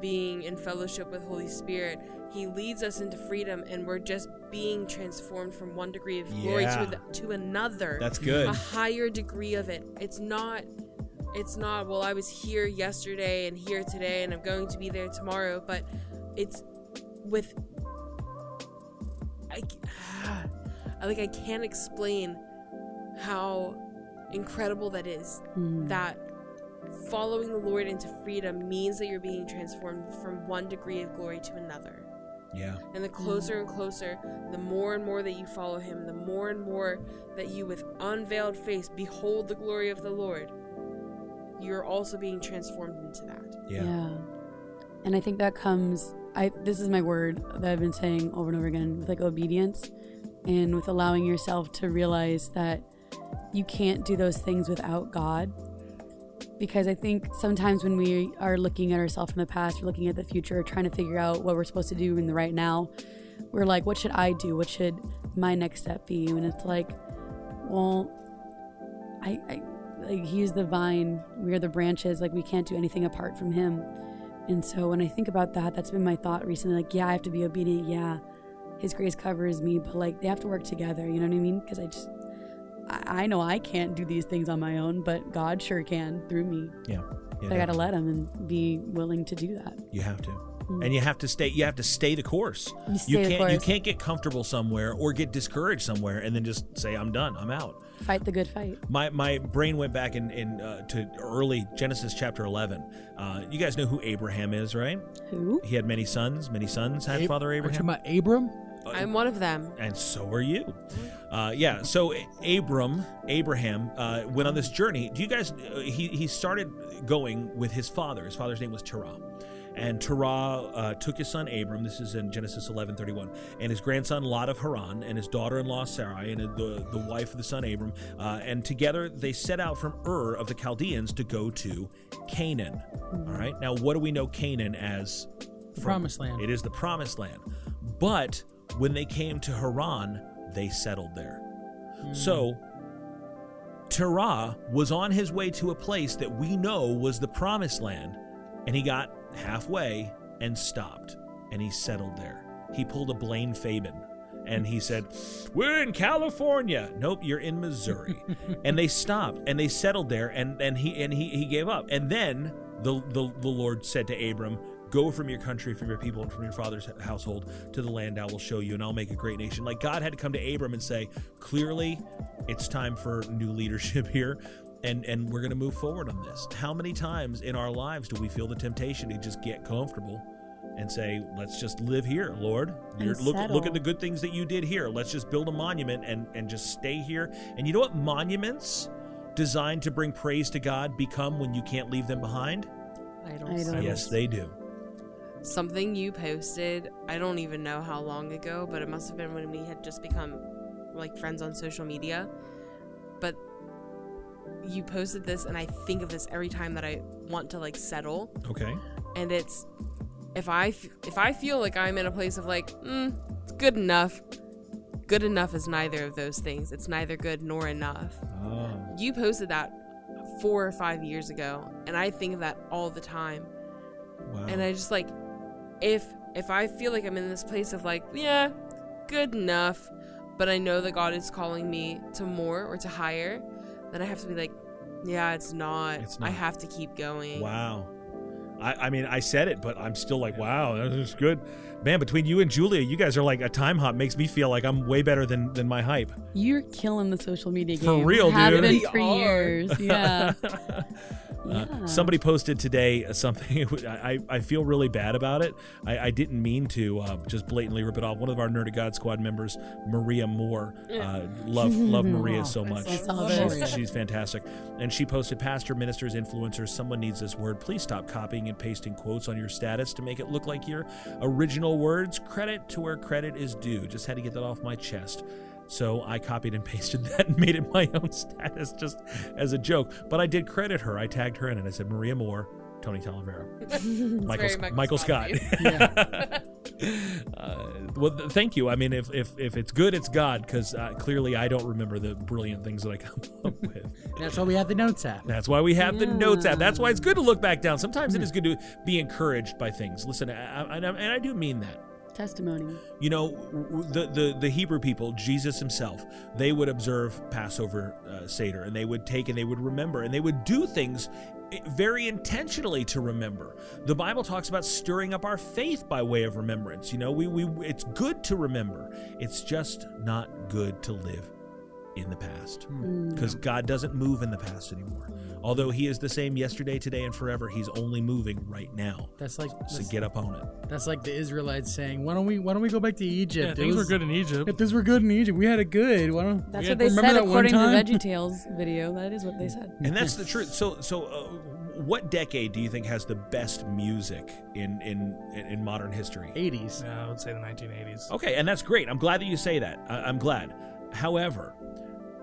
Speaker 7: being in fellowship with Holy Spirit, He leads us into freedom, and we're just being transformed from one degree of glory to another.
Speaker 4: That's good.
Speaker 7: A higher degree of it. It's not, well, I was here yesterday and here today and I'm going to be there tomorrow, but it's with, I can't explain how incredible that is. That following the Lord into freedom means that you're being transformed from one degree of glory to another.
Speaker 4: Yeah.
Speaker 7: And the closer and closer, the more and more that you follow Him, the more and more that you with unveiled face behold the glory of the Lord, you're also being transformed into that.
Speaker 8: Yeah. And I think that comes, this is my word that I've been saying over and over again, with obedience and with allowing yourself to realize that you can't do those things without God. Because I think sometimes when we are looking at ourselves in the past, or looking at the future, trying to figure out what we're supposed to do in the right now, we're like, what should I do? What should my next step be? And it's like, well, He's the vine, we are the branches, we can't do anything apart from Him. And so when I think about that, that's been my thought recently. I have to be obedient. Yeah, His grace covers me, but they have to work together. You know what I mean? Because I know I can't do these things on my own, but God sure can through me.
Speaker 4: Yeah.
Speaker 8: I got to let Him and be willing to do that.
Speaker 4: You have to. And you have to stay the course. You can't get comfortable somewhere or get discouraged somewhere and then just say, I'm done, I'm out.
Speaker 8: Fight the good fight.
Speaker 4: My brain went back in to early Genesis chapter 11. You guys know who Abraham is, right?
Speaker 8: Who?
Speaker 4: He had many sons. Many sons had Father Abraham.
Speaker 6: Are you talking about Abram?
Speaker 7: I'm one of them.
Speaker 4: And so are you. So Abraham went on this journey. Do you guys, he started going with his father. His father's name was Terah. And Terah took his son Abram, this is in Genesis 11:31, and his grandson Lot of Haran, and his daughter-in-law Sarai, and the wife of the son Abram, and together they set out from Ur of the Chaldeans to go to Canaan. All right, now what do we know Canaan as?
Speaker 6: The Promised Land.
Speaker 4: It is the Promised Land. But when they came to Haran, they settled there. So Terah was on his way to a place that we know was the Promised Land, and he got halfway and stopped, and he settled there. He pulled a Blaine Fabin, and he said, "We're in California." Nope, you're in Missouri. And they stopped, and they settled there, and he gave up. And then the Lord said to Abram, "Go from your country, from your people, and from your father's household to the land I will show you, and I'll make a great nation." God had to come to Abram and say, clearly, it's time for new leadership here. And we're going to move forward on this. How many times in our lives do we feel the temptation to just get comfortable and say, let's just live here, Lord. Look at the good things that you did here. Let's just build a monument and just stay here. And you know what monuments designed to bring praise to God become when you can't leave them behind?
Speaker 7: Idols.
Speaker 4: Yes, they do.
Speaker 7: something you posted, I don't even know how long ago, but it must have been when we had just become like friends on social media. But you posted this, and I think of this every time that I want to like settle.
Speaker 4: Okay.
Speaker 7: And it's if I feel like I'm in a place of like, it's good enough. Good enough is neither of those things. It's neither good nor enough.
Speaker 4: Oh.
Speaker 7: You posted that 4 or 5 years ago, and I think of that all the time.
Speaker 4: Wow.
Speaker 7: And I just like, if I feel like I'm in this place of like, yeah, good enough, but I know that God is calling me to more or to higher, then I have to be like, yeah, it's not. I have to keep going.
Speaker 4: Wow. I mean, I said it, but I'm still like, wow, that is good. Man, between you and Julia, you guys are like a time hop. Makes me feel like I'm way better than my hype.
Speaker 8: You're killing the social media game.
Speaker 4: For real, dude.
Speaker 8: Have been for years. Yeah.
Speaker 4: Somebody posted today something. I feel really bad about it. I didn't mean to just blatantly rip it off. One of our Nerd of God Squad members, Maria Moore, love Maria so much. She's fantastic. And she posted, "Pastor, ministers, influencers, someone needs this word. Please stop copying and pasting quotes on your status to make it look like your original words. Credit to where credit is due." Just had to get that off my chest. So I copied and pasted that and made it my own status just as a joke. But I did credit her. I tagged her in it. I said, Maria Moore, Tony Talavera, Michael Scott. Well, thank you. I mean, if it's good, it's God, because clearly I don't remember the brilliant things that I come up with.
Speaker 6: That's why we have the Notes app.
Speaker 4: That's why we have the Notes app. That's why it's good to look back down. Sometimes it is good to be encouraged by things. Listen, and I do mean that.
Speaker 8: Testimony.
Speaker 4: You know, the Hebrew people, Jesus himself, they would observe Passover Seder, and they would take and they would remember, and they would do things very intentionally to remember. The Bible talks about stirring up our faith by way of remembrance. You know, it's good to remember. It's just not good to live in the past, because God doesn't move in the past anymore. Although he is the same yesterday, today, and forever, he's only moving right now. So get up on it.
Speaker 6: That's like the Israelites saying, "Why don't we go back to Egypt?
Speaker 5: Yeah, things were good in Egypt.
Speaker 6: If things were good in Egypt, we had it good.
Speaker 8: That's what they said according to the VeggieTales video. That is what they said.
Speaker 4: And that's the truth. So what decade do you think has the best music in modern history?
Speaker 6: 80s.
Speaker 5: Yeah, I would say the 1980s.
Speaker 4: Okay, and that's great. I'm glad that you say that. I'm glad. However,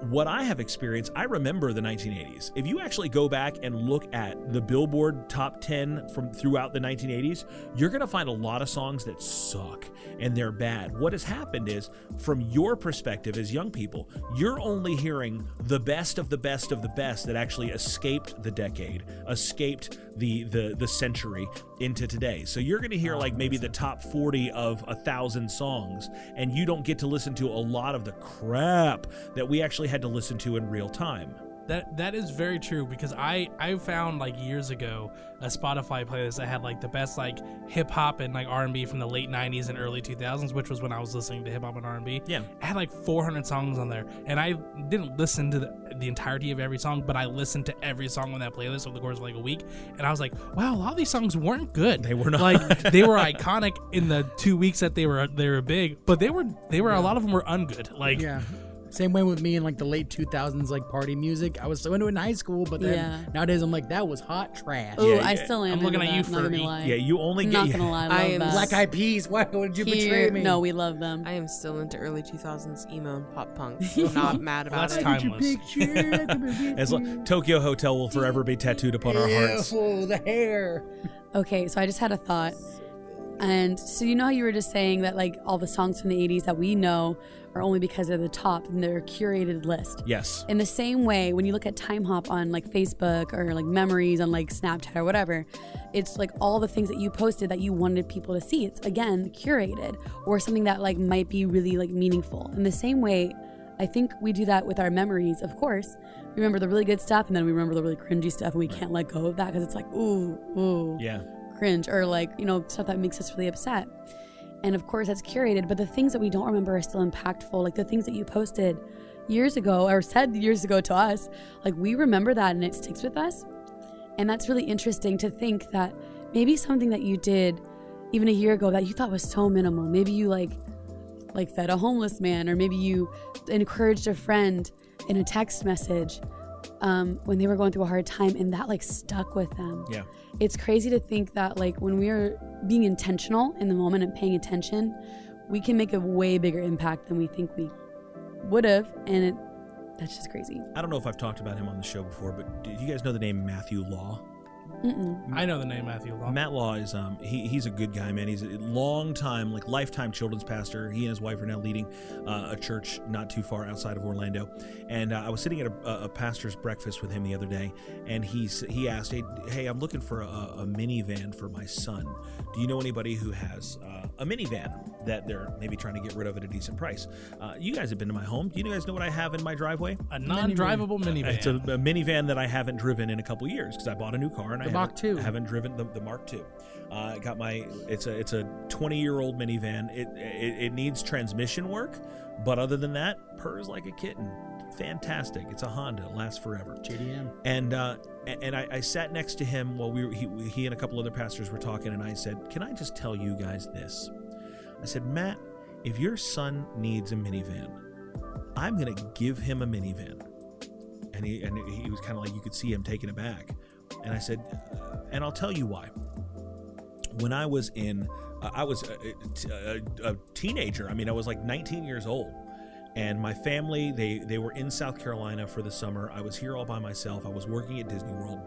Speaker 4: what I have experienced, I remember the 1980s. If you actually go back and look at the Billboard Top 10 from throughout the 1980s, you're going to find a lot of songs that suck and they're bad. What has happened is, from your perspective as young people, you're only hearing the best of the best of the best that actually escaped the decade, escaped the century into today. So you're going to hear like maybe the top 40 of 1,000 songs, and you don't get to listen to a lot of the crap that we actually had to listen to in real time.
Speaker 5: That is very true, because I found like years ago a Spotify playlist that had like the best like hip hop and like R&B from the late 90s and early 2000s, which was when I was listening to hip hop and R&B.
Speaker 4: Yeah.
Speaker 5: It had like 400 songs on there, and I didn't listen to the entirety of every song, but I listened to every song on that playlist over the course of like a week, and I was like, wow, a lot of these songs weren't good.
Speaker 4: They were not.
Speaker 5: Like they were iconic in the 2 weeks that they were big, but they were a lot of them were ungood. Like
Speaker 6: yeah. Same way with me in like the late 2000s, like party music. I was so into it in high school, but then nowadays I'm like, that was hot trash.
Speaker 8: Oh, I still am.
Speaker 5: I'm looking at you for
Speaker 4: you only get.
Speaker 8: Not gonna lie, I love that.
Speaker 6: Black Eyed Peas. Why would you betray me?
Speaker 8: No, we love them.
Speaker 7: I am still into early 2000s emo and pop punk. I'm not mad about it.
Speaker 5: That's timeless.
Speaker 4: As Tokyo Hotel will forever be tattooed upon our hearts.
Speaker 6: Oh, the hair.
Speaker 8: Okay, so I just had a thought. And so you know how you were just saying that like all the songs from the 80s that we know are only because they're the top and they're a curated list.
Speaker 4: Yes.
Speaker 8: In the same way, when you look at Time Hop on like Facebook or like Memories on like Snapchat or whatever, it's like all the things that you posted that you wanted people to see. It's again curated, or something that like might be really like meaningful. In the same way, I think we do that with our memories. Of course, we remember the really good stuff, and then we remember the really cringy stuff, and we can't let go of that because it's like ooh.
Speaker 4: Yeah.
Speaker 8: Cringe, or like, you know, stuff that makes us really upset. And of course that's curated, but the things that we don't remember are still impactful. Like the things that you posted years ago or said years ago to us, like we remember that and it sticks with us. And that's really interesting to think that maybe something that you did even a year ago that you thought was so minimal, maybe you like fed a homeless man, or maybe you encouraged a friend in a text message, when they were going through a hard time, and that like stuck with them.
Speaker 4: Yeah.
Speaker 8: It's crazy to think that like when we are being intentional in the moment and paying attention, we can make a way bigger impact than we think we would have, and that's just crazy.
Speaker 4: I don't know if I've talked about him on the show before, but do you guys know the name Matthew Law?
Speaker 5: I know the name Matthew Law.
Speaker 4: Matt Law is he's a good guy, man. He's a long time, like lifetime children's pastor. He and his wife are now leading a church not too far outside of Orlando. And I was sitting at a pastor's breakfast with him the other day, and he asked, "Hey, I'm looking for a minivan for my son. Do you know anybody who has a minivan that they're maybe trying to get rid of at a decent price?" You guys have been to my home. Do you guys know what I have in my driveway?
Speaker 5: A non-drivable minivan.
Speaker 4: It's a minivan that I haven't driven in a couple years because I bought a new car and I haven't driven the Mark II. It's a 20-year-old minivan. It needs transmission work, but other than that, purrs like a kitten. Fantastic. It's a Honda. It lasts forever.
Speaker 6: JDM.
Speaker 4: And I sat next to him while he and a couple other pastors were talking, and I said, "Can I just tell you guys this?" I said, "Matt, if your son needs a minivan, I'm going to give him a minivan." And he was kind of like, you could see him taken aback. And I said, and I'll tell you why. When I was a teenager. I mean, I was like 19 years old. And my family, they were in South Carolina for the summer. I was here all by myself. I was working at Disney World.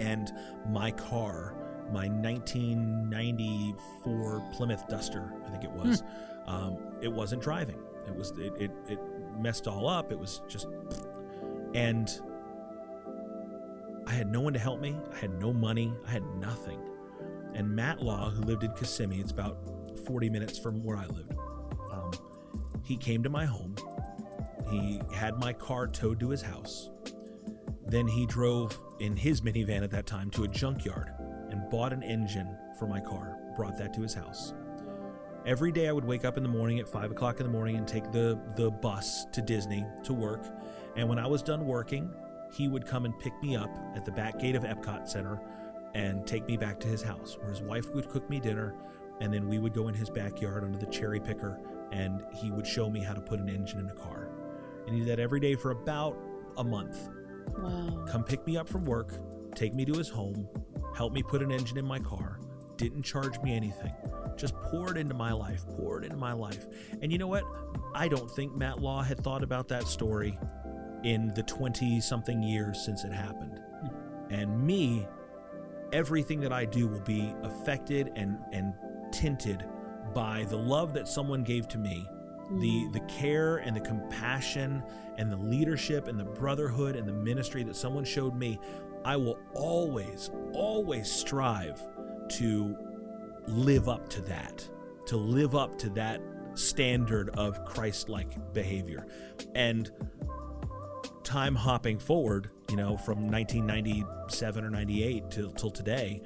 Speaker 4: And my car, my 1994 Plymouth Duster, I think it was, it wasn't driving. It messed all up. It was just... And I had no one to help me. I had no money. I had nothing. And Matt Law, who lived in Kissimmee, it's about 40 minutes from where I lived, he came to my home. He had my car towed to his house. Then he drove in his minivan at that time to a junkyard and bought an engine for my car, brought that to his house. Every day I would wake up in the morning at 5 o'clock in the morning and take the bus to Disney to work. And when I was done working, he would come and pick me up at the back gate of Epcot Center and take me back to his house, where his wife would cook me dinner, and then we would go in his backyard under the cherry picker, and he would show me how to put an engine in a car. And he did that every day for about a month.
Speaker 8: Wow.
Speaker 4: Come pick me up from work, take me to his home, help me put an engine in my car, didn't charge me anything. Just poured into my life. And you know what? I don't think Matt Law had thought about that story in the 20-something years since it happened. And me, everything that I do will be affected and tinted by the love that someone gave to me, the care and the compassion and the leadership and the brotherhood and the ministry that someone showed me. I will always strive to live up to that standard of Christ-like behavior. And time hopping forward, from 1997 or 98 till today,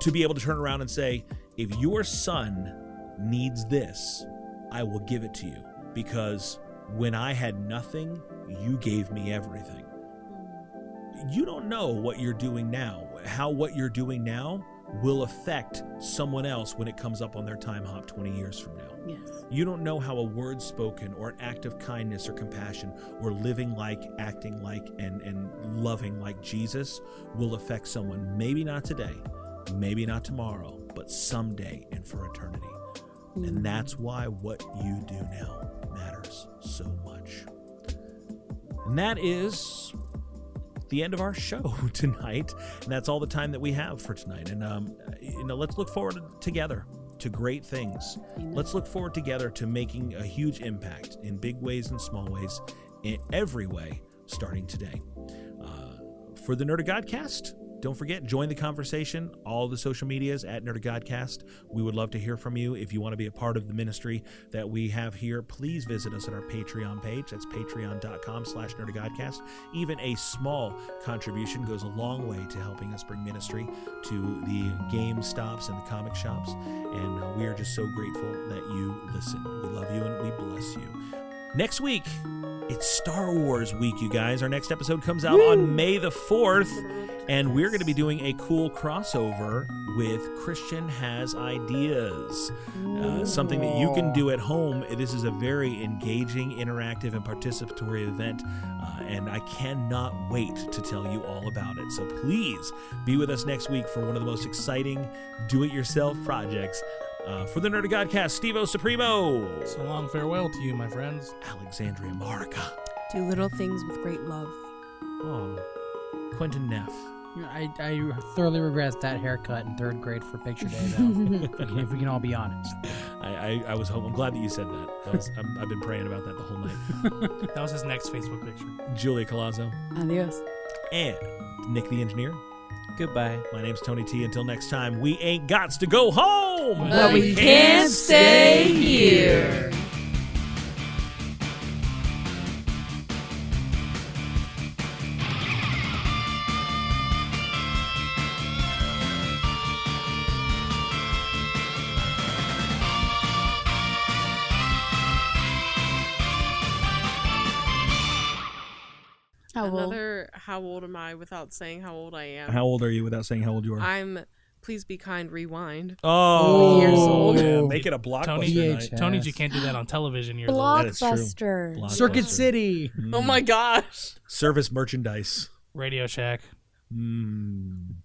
Speaker 4: to be able to turn around and say, if your son needs this, I will give it to you, because when I had nothing, you gave me everything. You don't know what you're doing now, how what you're doing now will affect someone else when it comes up on their time hop 20 years from now.
Speaker 8: Yes.
Speaker 4: You don't know how a word spoken or an act of kindness or compassion or living like, acting like, and loving like Jesus will affect someone. Maybe not today, maybe not tomorrow, but someday and for eternity. And that's why what you do now matters so much. And that is the end of our show tonight, and that's all the time that we have for tonight. And let's look forward together to great things.
Speaker 8: Amen.
Speaker 4: Let's look forward together to making a huge impact in big ways and small ways, in every way, starting today. For the Nerd of Godcast, don't forget, join the conversation. All the social medias at Nerd of Godcast. We would love to hear from you. If you want to be a part of the ministry that we have here, please visit us at our Patreon page. That's patreon.com/Nerd of Godcast. Even a small contribution goes a long way to helping us bring ministry to the game stops and the comic shops. And we are just so grateful that you listen. We love you and we bless you. Next week, it's Star Wars week, you guys. Our next episode comes out on May the 4th. And we're going to be doing a cool crossover with Christian Has Ideas. Something that you can do at home. This is a very engaging, interactive, and participatory event. And I cannot wait to tell you all about it. So please be with us next week for one of the most exciting do-it-yourself projects. For the Nerd of Godcast, Steve-O Supremo.
Speaker 5: So long farewell to you, my friends.
Speaker 4: Alexandria Marica.
Speaker 7: Do little things with great love.
Speaker 4: Oh, Quentin Neff.
Speaker 6: I thoroughly regret that haircut in 3rd grade for picture day, though. if we can all be honest.
Speaker 4: I'm glad that you said that. I've been praying about that the whole night.
Speaker 5: That was his next Facebook picture.
Speaker 4: Julia Colazzo.
Speaker 8: Adios.
Speaker 4: And Nick the Engineer.
Speaker 9: Goodbye.
Speaker 4: My name's Tony T. Until next time, we ain't gots to go home.
Speaker 7: But we can't stay here. Another how old am I without saying how old I am.
Speaker 4: How old are you without saying how old you are?
Speaker 7: I'm Please Be Kind Rewind.
Speaker 4: Oh,
Speaker 7: years old.
Speaker 4: Yeah, make it a blockbuster.
Speaker 5: Tony, you can't do that on television. You're
Speaker 8: Blockbuster.
Speaker 4: Blockbuster.
Speaker 6: Circuit City.
Speaker 7: Oh my gosh.
Speaker 4: Service merchandise.
Speaker 5: Radio Shack.
Speaker 4: Mm.